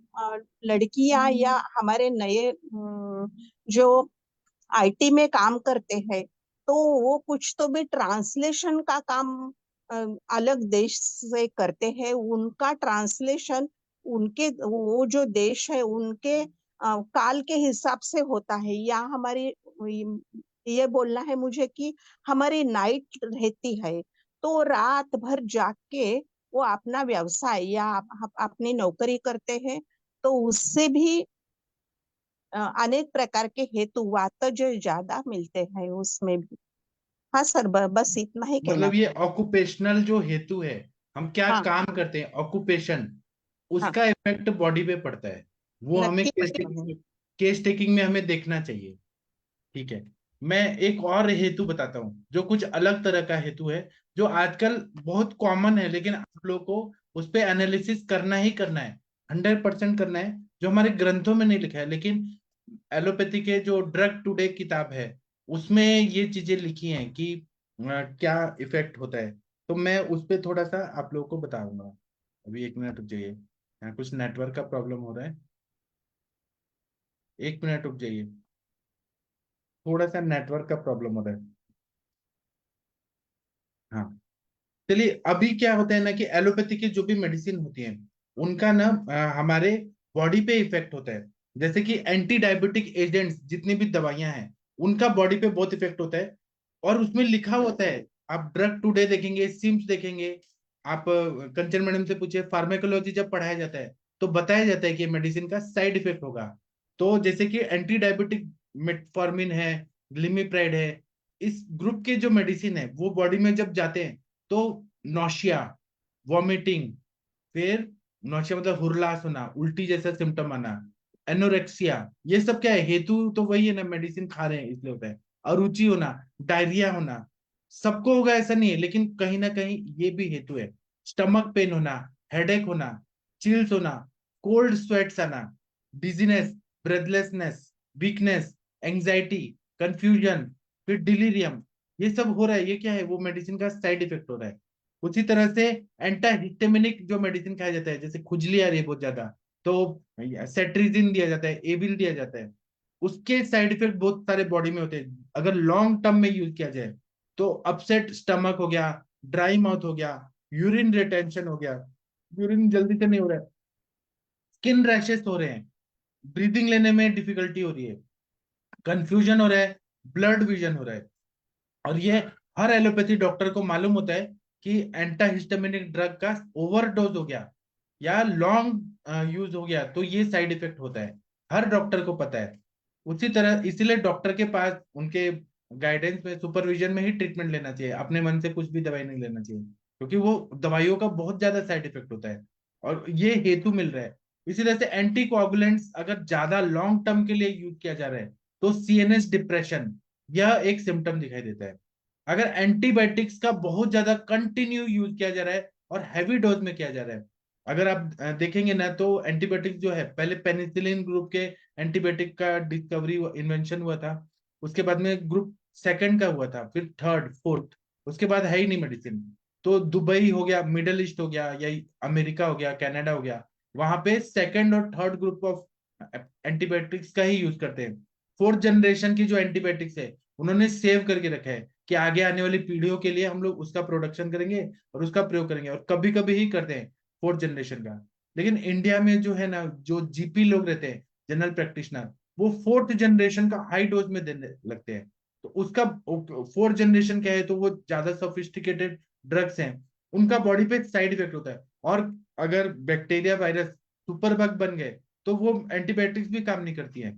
लड़कियां या हमारे नए जो आईटी में काम करते हैं, तो वो कुछ तो भी ट्रांसलेशन का काम अलग देश से करते हैं। उनका ट्रांसलेशन उनके वो जो देश है उनके काल के हिसाब से होता है। या हमारी ये बोलना है मुझे कि हमारी नाइट रहती है, तो रात भर जाग के वो अपना व्यवसाय या अपनी नौकरी करते हैं। तो उससे भी अनेक प्रकार के हेतु वात जो ज्यादा मिलते हैं उसमें भी। हाँ सर, बस इतना ही कहना मतलब ये था। ऑक्यूपेशनल जो हेतु है, हम क्या हाँ काम करते हैं, ऑक्यूपेशन, हाँ, उसका इफेक्ट बॉडी पे पड़ता है। वो हमें नक्की केस टेकिंग में हमें देखना चाहिए। ठीक है। मैं एक और हेतु बताता हूँ जो कुछ अलग तरह का हेतु है, जो आजकल बहुत कॉमन है, लेकिन आप लोग को उस पे एनालिसिस करना ही करना है, 100% करना है, जो हमारे ग्रंथों में नहीं लिखा है, लेकिन एलोपैथी के जो ड्रग टुडे किताब है उसमें ये चीजें लिखी हैं कि क्या इफेक्ट होता है। तो मैं उस पे थोड़ा सा आप लोगों को बताऊंगा। अभी 1 मिनट रुक जाइए, यहाँ कुछ नेटवर्क का प्रॉब्लम हो रहा है। 1 मिनट रुक जाइए, थोड़ा सा नेटवर्क का प्रॉब्लम हो रहा है। हाँ, चलिए। अभी क्या होता है ना कि एलोपैथी की जो भी मेडिसिन होती है उनका ना हमारे बॉडी पे इफेक्ट होता है। जैसे कि एंटी डायबिटिक एजेंट्स जितनी भी दवाइयां हैं उनका बॉडी पे बहुत इफेक्ट होता है। और उसमें लिखा होता है, आप ड्रग टुडे देखेंगे, सिम्स देखेंगे, आप कंचन मैडम से पूछिए, फार्मेकोलॉजी जब पढ़ाया जाता है तो बताया जाता है कि मेडिसिन का साइड इफेक्ट होगा। तो जैसे कि एंटी डायबिटिक मेटफॉर्मिन है, ग्लिमिप्राइड है, इस ग्रुप के जो मेडिसिन है वो बॉडी में जब जाते हैं तो नौशिया, वॉमिटिंग, फिर नौशिया मतलब हुरलास होना, उल्टी जैसा सिम्टम आना, एनोरेक्सिया, ये सब क्या है, हेतु तो वही है ना, मेडिसिन खा रहे हैं इसलिए होता है। अरुचि होना, डायरिया होना, सबको होगा ऐसा नहीं है, लेकिन कहीं ना कहीं ये भी हेतु है। स्टमक पेन होना, हेडेक होना, चिल्स होना, कोल्ड स्वेट्स आना, dizziness, breathlessness, weakness, anxiety, confusion, फिर डिलीरियम, ये सब हो रहा है। ये क्या है, वो मेडिसिन का साइड इफेक्ट हो रहा है। उसी तरह से एंटाहिस्टामिनिक जो मेडिसिन खाया जाता है, जैसे खुजली आ रही है बहुत ज्यादा, तो सेट्रिजिन दिया जाता है, एबिल दिया जाता है, उसके साइड इफेक्ट बहुत सारे बॉडी में होते हैं। अगर लॉन्ग टर्म में यूज किया जाए तो अपसेट स्टमक हो गया, ड्राई माउथ हो गया, यूरिन रिटेंशन हो गया, यूरिन जल्दी से नहीं हो रहा है, स्किन रैशेस हो रहे हैं, ब्रीदिंग लेने में डिफिकल्टी हो रही है, कंफ्यूजन हो रहा है, ब्लड विजन हो रहा है। और ये हर एलोपैथी डॉक्टर को मालूम होता है कि एंटाहिस्टामिनिक ड्रग का ओवरडोज हो गया या लॉन्ग यूज हो गया तो ये साइड इफेक्ट होता है, हर डॉक्टर को पता है। उसी तरह इसीलिए डॉक्टर के पास उनके गाइडेंस में, सुपरविजन में ही ट्रीटमेंट लेना चाहिए, अपने मन से कुछ भी दवाई नहीं लेना चाहिए, क्योंकि वो दवाइयों का बहुत ज्यादा साइड इफेक्ट होता है। और ये हेतु मिल रहा है। इसी तरह से एंटी कोआगुलेंट्स अगर ज्यादा लॉन्ग टर्म के लिए यूज किया जा रहा है तो सीएनएस डिप्रेशन, यह एक सिम्टम दिखाई देता है। अगर एंटीबायोटिक्स का बहुत ज्यादा कंटिन्यू यूज किया जा रहा है और हैवी डोज में किया जा रहा है, अगर आप देखेंगे ना तो एंटीबायोटिक जो है, पहले पेनिसिलिन ग्रुप के एंटीबायोटिक का डिस्कवरी इन्वेंशन हुआ था, उसके बाद में ग्रुप सेकंड का हुआ था, फिर थर्ड, फोर्थ, उसके बाद है ही नहीं मेडिसिन। तो दुबई हो गया, मिडल ईस्ट हो गया, या अमेरिका हो गया, कनाडा हो गया, वहां पे सेकंड और थर्ड ग्रुप ऑफ एंटीबायोटिक्स का ही यूज करते हैं। फोर्थ जनरेशन की जो एंटीबायोटिक्स है उन्होंने सेव करके रखा है कि आगे आने वाली पीढ़ियों के लिए हम लोग उसका प्रोडक्शन करेंगे और उसका प्रयोग करेंगे, और कभी कभी ही करते हैं फोर्थ जनरेशन का। लेकिन इंडिया में जो है ना, जो जीपी लोग रहते हैं, जनरल प्रैक्टिशनर, वो फोर्थ जनरेशन का हाई डोज में देने लगते हैं। तो उसका फोर्थ जनरेशन क्या है, तो वो ज्यादा सोफिस्टिकेटेड ड्रग्स हैं, उनका बॉडी पे साइड इफेक्ट होता है। और अगर बैक्टीरिया, वायरस, सुपर बग बन गए तो वो एंटीबायोटिक्स भी काम नहीं करती है।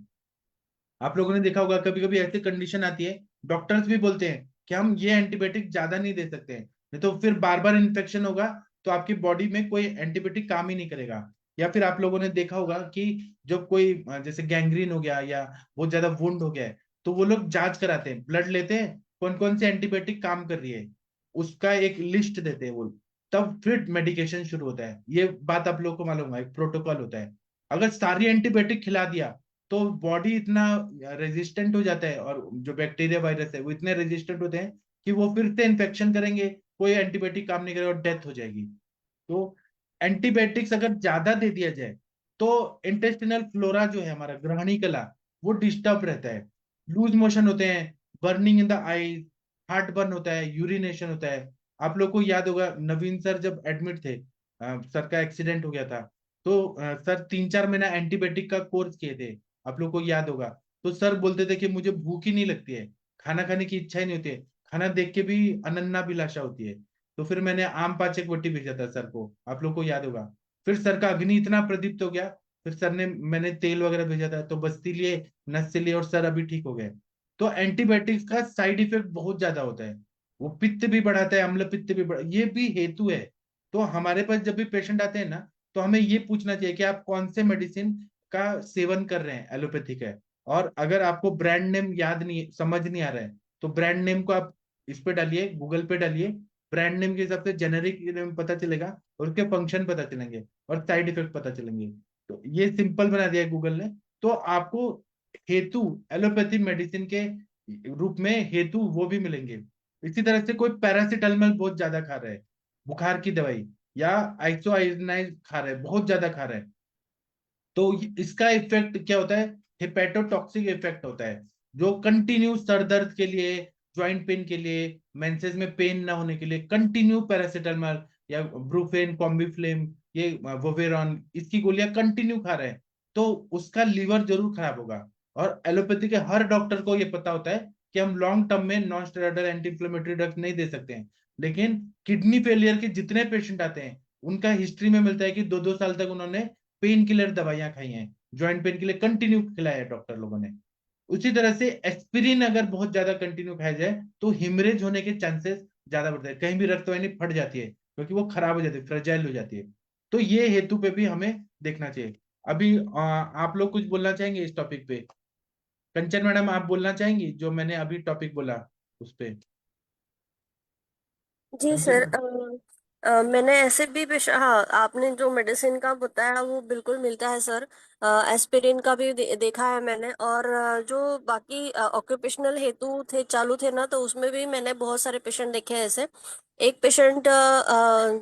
आप लोगों ने देखा होगा कभी कभी ऐसी कंडीशन आती है, डॉक्टर्स भी बोलते हैं कि हम ये एंटीबायोटिक ज्यादा नहीं दे सकते हैं, नहीं तो फिर बार बार इन्फेक्शन होगा, तो आपकी बॉडी में कोई एंटीबायोटिक काम ही नहीं करेगा। या फिर आप लोगों ने देखा होगा कि जब कोई जैसे गैंग्रीन हो गया या बहुत ज्यादा वुंड हो गया है, तो वो लोग जांच कराते हैं, ब्लड लेते हैं, कौन कौन सी एंटीबायोटिक काम कर रही है, उसका एक लिस्ट देते हैं वो, तब फिर मेडिकेशन शुरू होता है। ये बात आप लोगों को मालूम है, एक प्रोटोकॉल होता है। अगर सारी एंटीबायोटिक खिला दिया तो बॉडी इतना रेजिस्टेंट हो जाता है, और जो बैक्टीरिया वायरस है वो इतने रेजिस्टेंट होते हैं कि वो फिर से इन्फेक्शन करेंगे, कोई एंटीबायोटिक काम नहीं करेगा और डेथ हो जाएगी। तो एंटीबायोटिक्स अगर ज्यादा दे दिया जाए तो इंटेस्टिनल फ्लोरा जो है हमारा, ग्रहणी कला, वो डिस्टर्ब रहता है, लूज मोशन होते हैं, burning in the eyes, heart burn होता है, यूरिनेशन होता है। आप लोग को याद होगा नवीन सर जब एडमिट थे, सर का एक्सीडेंट हो गया था, तो सर 3-4 महीना एंटीबायोटिक का कोर्स किए थे, आप लोग को याद होगा। तो सर बोलते थे कि मुझे भूख ही नहीं लगती है, खाना खाने की इच्छा ही नहीं होती है, खाना देख के भी अनन्नाभिलाषा होती है। तो फिर मैंने आम पाचक वटी भेजा था सर को, आप लोग को याद होगा। फिर सर का अग्नि इतना प्रदीप्त हो गया, फिर सर ने, मैंने तेल वगैरह भेजा था, तो बस्ती लिए, नस से लिए, और सर अभी ठीक हो गए। तो एंटीबायोटिक्स का साइड इफेक्ट बहुत ज्यादा होता है, वो पित्त भी बढ़ाता है, अम्ल पित्त भी ये भी हेतु है। तो हमारे पास जब भी पेशेंट आते हैं ना, तो हमें ये पूछना चाहिए कि आप कौन से मेडिसिन का सेवन कर रहे हैं, एलोपैथिक है। और अगर आपको ब्रांड नेम याद नहीं, समझ नहीं आ रहा है, तो ब्रांड नेम को आप इस पे डालिए, गूगल पे डालिए, ब्रांड नेम के हिसाब से जेनेरिक नेम पता चलेगा, और उसके फंक्शन पता चलेंगे, और साइड इफेक्ट पता चलेंगे। तो ये सिंपल बना दिया है गूगल ने। तो आपको हेतु एलोपैथी मेडिसिन के रूप में हेतु वो भी मिलेंगे। इसी तरह से कोई पैरासिटामोल बहुत ज्यादा खा रहा है, बुखार की दवाई, या आइसोआइनाइज खा रहा है, बहुत ज्यादा खा रहा है, तो इसका इफेक्ट क्या होता है, हेपेटोटॉक्सिक इफेक्ट होता है, जो कंटिन्यू सर दर्द के लिए, ज्वाइंट पेन के लिए, मेंसेस में पेन ना होने के लिए कंटिन्यू पैरासिटामोल या ब्रूफेन, कॉम्बिफ्लेम, ये वोवेरॉन, इसकी गोलियां कंटिन्यू खा रहे हैं, तो उसका लीवर जरूर खराब होगा। और एलोपैथी के हर डॉक्टर को ये पता होता है कि हम लॉन्ग टर्म में non steroidal anti inflammatory drugs नहीं दे सकते हैं। लेकिन किडनी फेलियर के जितने पेशेंट आते हैं, उनका हिस्ट्री में मिलता है कि 2-2 साल तक उन्होंने पेन किलर दवाइयां खाई हैं, ज्वाइंट पेन के लिए कंटिन्यू खिलाया है डॉक्टर लोगों ने। उसी तरह से एस्पिरिन अगर बहुत ज्यादा कंटिन्यू खाया जाए तो हिमरेज होने के चांसेस ज्यादा बढ़ते हैं, कहीं भी रक्त वाहिनी फट जाती है, क्योंकि वो खराब हो जाती है, फ्रेजाइल हो जाती है। तो ये हेतु पे भी हमें देखना चाहिए। अभी आप लोग कुछ बोलना चाहेंगे इस टॉपिक पे? कंचन मैडम, आप बोलना चाहेंगी जो मैंने अभी टॉपिक बोला उस पे? जी सर। कंचन। मैंने ऐसे भी हाँ, आपने जो मेडिसिन का बताया वो बिल्कुल मिलता है सर। एस्पिरिन का भी देखा है मैंने। और जो बाकी ऑक्यूपेशनल हेतु थे चालू थे ना, तो उसमें भी मैंने बहुत सारे पेशेंट देखे हैं ऐसे। एक पेशेंट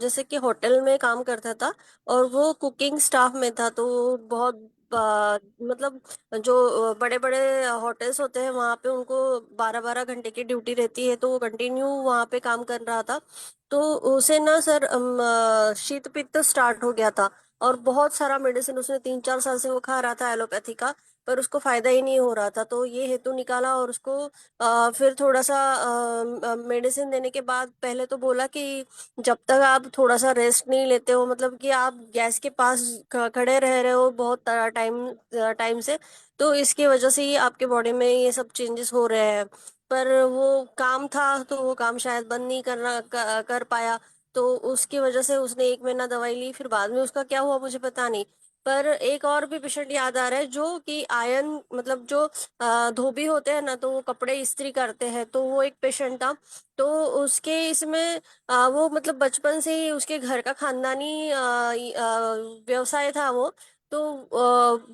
जैसे कि होटल में काम करता था, और वो कुकिंग स्टाफ में था, तो बहुत मतलब जो बड़े बड़े होटल्स होते हैं वहाँ पे उनको 12-12 घंटे की ड्यूटी रहती है, तो वो कंटिन्यू वहाँ पे काम कर रहा था। तो उसे ना सर शीत पित्त स्टार्ट हो गया था, और बहुत सारा मेडिसिन उसने 3-4 साल से वो खा रहा था एलोपैथी का, पर उसको फायदा ही नहीं हो रहा था। तो ये हेतु निकाला, और उसको फिर थोड़ा सा मेडिसिन देने के बाद पहले तो बोला कि जब तक आप थोड़ा सा रेस्ट नहीं लेते हो, मतलब कि आप गैस के पास खड़े रह रहे हो बहुत टाइम टाइम से, तो इसकी वजह से ही आपके बॉडी में ये सब चेंजेस हो रहे हैं। पर वो काम था, तो वो काम शायद बंद नहीं कर पाया, तो उसकी वजह से उसने 1 महीना दवाई ली, फिर बाद में उसका क्या हुआ मुझे पता नहीं। पर एक और भी पेशेंट याद आ रहा है, जो कि आयन मतलब जो धोबी होते हैं ना, तो वो कपड़े इस्त्री करते हैं, तो वो एक पेशेंट था। तो उसके इसमें वो मतलब बचपन से ही उसके घर का खानदानी व्यवसाय था वो। तो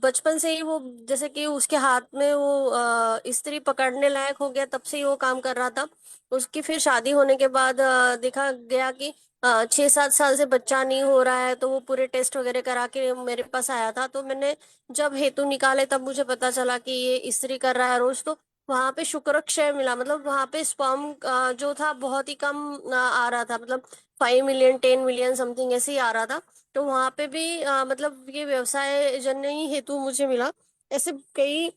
बचपन से ही वो, जैसे कि उसके हाथ में वो इस्त्री पकड़ने लायक हो गया, तब से ही वो काम कर रहा था। उसकी फिर शादी होने के बाद देखा गया कि 6-7 साल से बच्चा नहीं हो रहा है, तो वो पूरे टेस्ट वगैरह करा के मेरे पास आया था। तो मैंने जब हेतु निकाले तब मुझे पता चला कि ये इस्त्री कर रहा है रोज। तो वहां पे शुक्रक्षय मिला, मतलब वहां पे स्पर्म जो था बहुत ही कम आ रहा था, मतलब 5 मिलियन 10 मिलियन समथिंग ऐसे ही आ रहा था। तो वहां पे भी मतलब ये व्यवसाय जन्य ही हेतु मुझे मिला। ऐसे कई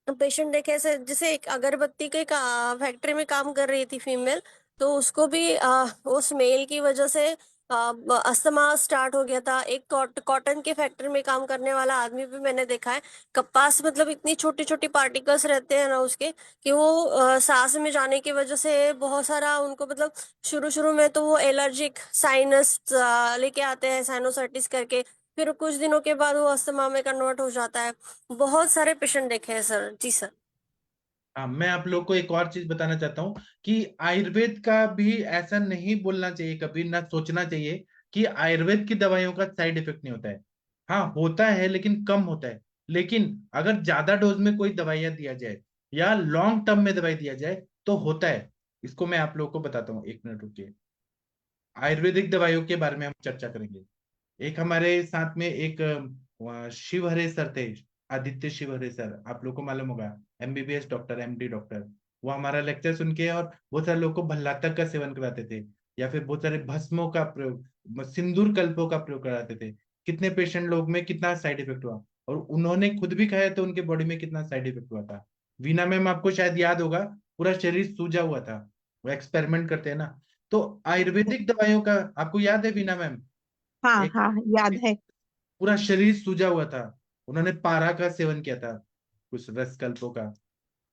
पेशेंट देखे, ऐसे जैसे एक अगरबत्ती के फैक्ट्री में काम कर रही थी फीमेल, तो उसको भी वो स्मेल की वजह से अस्थमा स्टार्ट हो गया था। एक कॉटन के फैक्ट्री में काम करने वाला आदमी भी मैंने देखा है। कपास मतलब इतनी छोटी छोटी पार्टिकल्स रहते हैं ना उसके, कि वो सांस में जाने की वजह से बहुत सारा उनको, मतलब शुरू शुरू में तो वो एलर्जिक साइनस लेके आते हैं, साइनोसाइटिस करके, फिर कुछ दिनों के बाद वो अस्थमा में कन्वर्ट हो जाता है। बहुत सारे पेशेंट देखे हैं सर। जी सर। हाँ, मैं आप लोग को एक और चीज बताना चाहता हूँ कि आयुर्वेद का भी ऐसा नहीं बोलना चाहिए, कभी ना सोचना चाहिए कि आयुर्वेद की दवाइयों का साइड इफेक्ट नहीं होता है। हाँ होता है, लेकिन कम होता है। लेकिन अगर ज्यादा डोज में कोई दवाइयां दिया जाए या लॉन्ग टर्म में दवाई दिया जाए तो होता है। इसको मैं आप लोगों को बताता हूँ, 1 मिनट रुकिए। आयुर्वेदिक दवाइयों के बारे में हम चर्चा करेंगे। एक हमारे साथ में एक शिव हरे सर थे, आदित्य शिव हरे सर, आप लोग को मालूम होगा, एमबीबीएस डॉक्टर, एमडी डॉक्टर। वो हमारा लेक्चर सुन के और बहुत सारे लोग को भल्लातक का सेवन कराते थे, या फिर बहुत सारे भस्मों का प्रयोग, सिंदूर कल्पों का प्रयोग कराते थे। कितने पेशेंट लोग में कितना साइड इफेक्ट हुआ, और उन्होंने खुद भी खाया तो उनके बॉडी में कितना साइड इफेक्ट हुआ था। वीना मैम आपको शायद याद होगा, पूरा शरीर सूजा हुआ था। वो एक्सपेरिमेंट करते हैं ना। तो आयुर्वेदिक दवाइयों का आपको याद है वीना मैम? हाँ एक हाँ, याद है। पूरा शरीर सूजा हुआ था, उन्होंने पारा का सेवन किया था, कुछ रसकल्पों का,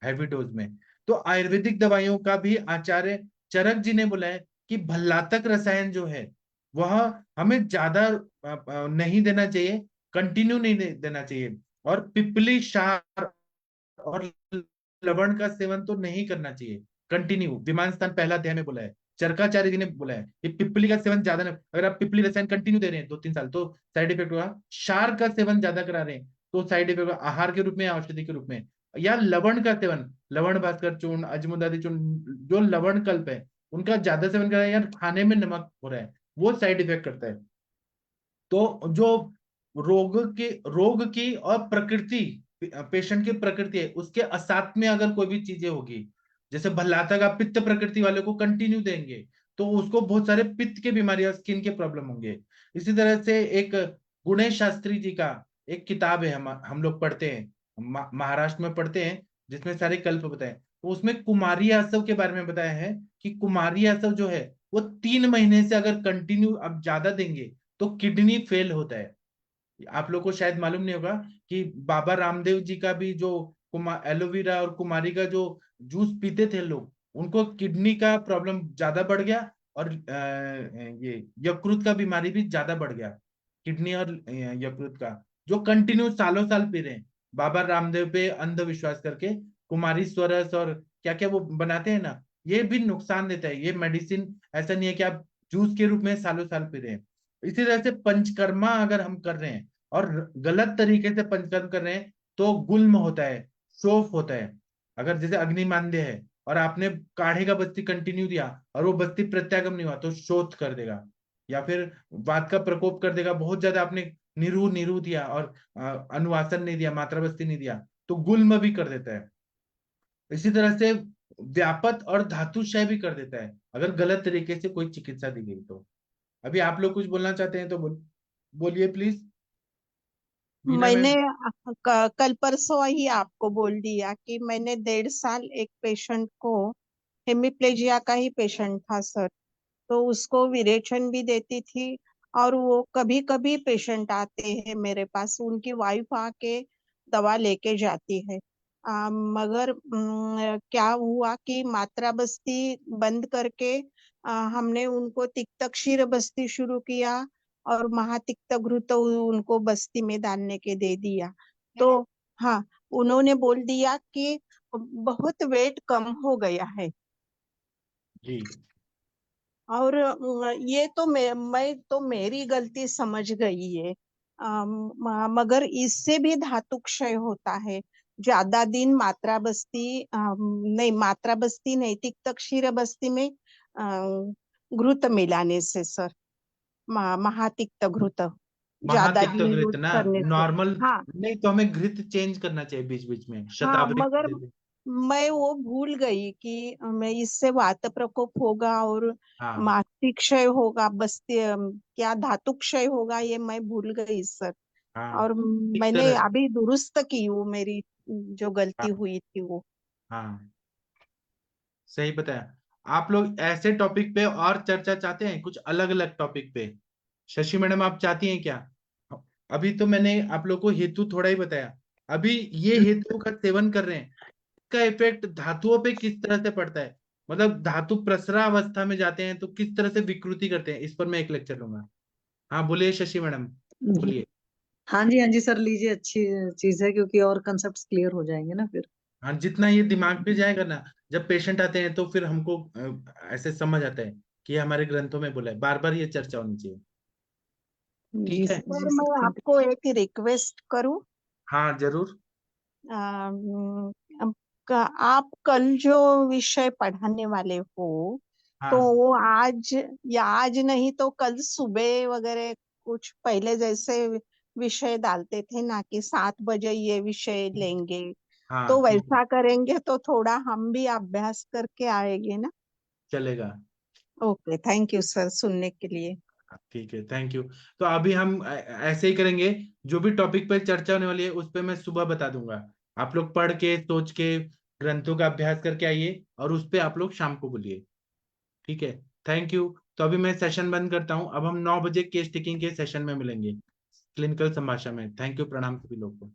हैवी डोज में। तो आयुर्वेदिक दवाइयों का भी आचार्य चरक जी ने बोला है कि भल्लातक रसायन जो है वह हमें ज्यादा नहीं देना चाहिए, कंटिन्यू नहीं देना चाहिए। और पिपली, क्षार और लवण का सेवन तो नहीं करना चाहिए कंटिन्यू। विमान स्थान पहला अध्याय में बोला है, चरकाचार्य जी ने बोला है कि पिपली का सेवन ज्यादा नहीं, अगर आप पिपली रसायन कंटिन्यू दे रहे हैं 2-3 साल तो साइड इफेक्ट होगा। क्षार का सेवन ज्यादा करा रहे हैं तो साइड इफेक्ट होगा, आहार के रूप में या औषधि के रूप में। या लवण का सेवन, लवण भास्कर चूर्ण, अजमुदादि चूर्ण, जो लवण कल्प है उनका ज्यादा सेवन कर रहा है या खाने में नमक हो रहा है, वो साइड इफेक्ट करता है। तो जो रोग की और प्रकृति, पेशेंट की प्रकृति है उसके असाथ में अगर कोई भी चीजें होगी, जैसे भल्लाता का पित्त प्रकृति वाले को कंटिन्यू देंगे तो उसको बहुत सारे पित्त के बीमारी और स्किन के प्रॉब्लम होंगे। इसी तरह से एक गुणेश शास्त्री जी का एक किताब है, हम लोग पढ़ते हैं, महाराष्ट्र में पढ़ते हैं, जिसमें सारे कल्प बताए। तो उसमें कुमारी आसव के बारे में बताया है कि कुमारी आसव जो है वो 3 महीने से अगर कंटिन्यू अब ज्यादा देंगे तो किडनी फेल होता है। आप लोग को शायद मालूम नहीं होगा कि बाबा रामदेव जी का भी जो एलोवेरा और कुमारी का जो जूस पीते थे लोग, उनको किडनी का प्रॉब्लम ज्यादा बढ़ गया, और ये यकृत का बीमारी भी ज्यादा बढ़ गया। किडनी और यकृत का, जो कंटिन्यू सालों साल पी रहे हैं बाबा रामदेव पे अंधविश्वास करके, कुमारी स्वरस और क्या क्या वो बनाते हैं ना, ये भी नुकसान देता है। ये मेडिसिन ऐसा नहीं है कि आप जूस के रूप में सालों साल पी रहे हैं। इसी तरह से पंचकर्मा अगर हम कर रहे हैं और गलत तरीके से पंचकर्म कर रहे हैं तो गुल्म होता है, शोफ होता है। अगर जैसे अग्निमांद्य है और आपने काढ़े का बस्ती कंटिन्यू दिया और वो बस्ती प्रत्यागम नहीं हुआ तो शोथ कर देगा, या फिर वात का प्रकोप कर देगा। बहुत ज्यादा आपने निरू निरू दिया और अनुवासन नहीं दिया, मात्रा बस्ती नहीं दिया तो गुल्म भी कर देता है। इसी तरह से व्यापत और धातुशय भी कर देता है अगर गलत तरीके से कोई चिकित्सा दी गई तो। अभी आप लोग कुछ बोलना चाहते हैं तो बोलिए प्लीज, वीना मैंने मैम। कल परसों ही आपको बोल दिया कि मैंने 1.5 साल एक पेशेंट को, हेमिप्लेजिया का ही पेशेंट था सर, तो उसको विरेचन भी देती थी। और वो कभी कभी पेशेंट आते हैं मेरे पास, उनकी वाइफ आके दवा लेके जाती है। मगर क्या हुआ कि मात्रा बस्ती बंद करके हमने उनको तिक्त क्षीर बस्ती शुरू किया और महातिक्त घृत उनको बस्ती में डालने के दे दिया। तो हाँ, उन्होंने बोल दिया कि बहुत वेट कम हो गया है। जी और ये तो मैं तो मेरी गलती समझ गई है। मगर इससे भी धातु क्षय होता है। ज्यादा दिन मात्रा बस्ती नहीं, मात्रा बस्ती नहीं, तिक्त क्षीर बस्ती में घृत मिलाने से सर, महातिक्त घृत ज्यादा महातिक्त दिन यूज घृत ना, करने से। नॉर्मल हाँ नहीं तो हमें घृत चेंज करना चाहिए बीच बीच में, हाँ, शतावरी मगर दे दे। मैं वो भूल गई कि मैं इससे वात प्रकोप होगा और हाँ मासिक क्षय होगा, बस क्या धातु क्षय होगा, ये मैं भूल गई सर। हाँ और एक मैंने तरह से। अभी दुरुस्त की वो मेरी जो गलती हाँ हुई थी वो। हाँ सही बताया। आप लोग ऐसे टॉपिक पे और चर्चा चाहते हैं, कुछ अलग अलग टॉपिक पे? शशि मैडम आप चाहती हैं क्या? अभी तो मैंने आप लोग को हेतु थोड़ा ही बताया, अभी ये हेतु का सेवन कर रहे हैं, इसका इफेक्ट धातुओं पे किस तरह से पड़ता है, मतलब धातु प्रसरा अवस्था में जाते हैं तो किस तरह से विकृति करते हैं, इस पर मैं एक लेक्चर लूंगा। हाँ बोलिए शशि मैडम, जी बोलिए। हाँ जी सर, लीजिए, अच्छी चीज है क्योंकि और कंसेप्ट क्लियर हो जाएंगे ना फिर। हाँ जितना ये दिमाग पे जाएगा ना, जब पेशेंट आते हैं तो फिर हमको ऐसे समझ आता है कि ये हमारे ग्रंथों में बोला है, बार बार ये चर्चा होनी चाहिए। ठीक है। सर जी मैं सर, थैंक आपको एक रिक्वेस्ट करूं? हाँ जरूर। अब आप कल जो विषय पढ़ाने वाले हो तो हाँ वो आज या आज नहीं तो कल सुबह वगैरह कुछ पहले जैसे विषय डालते थे ना कि 7 बजे ये विषय लेंगे, हाँ तो ठीक है, वैसा करेंगे तो थोड़ा हम भी अभ्यास करके आएंगे ना। चलेगा। ओके, थैंक यू सर सुनने के लिए। ठीक है, थैंक यू। तो अभी हम ऐसे ही करेंगे, जो भी टॉपिक पे चर्चा होने वाली है उस पे मैं सुबह बता दूंगा। आप लोग पढ़ के सोच के ग्रंथों का अभ्यास करके आइए, और उस पे आप लोग शाम को बोलिए। ठीक है, थैंक यू। तो अभी मैं सेशन बंद करता हूँ। अब हम 9 बजे केस टेकिंग के सेशन में मिलेंगे, क्लिनिकल संभाषण में। थैंक यू, प्रणाम सभी लोग को।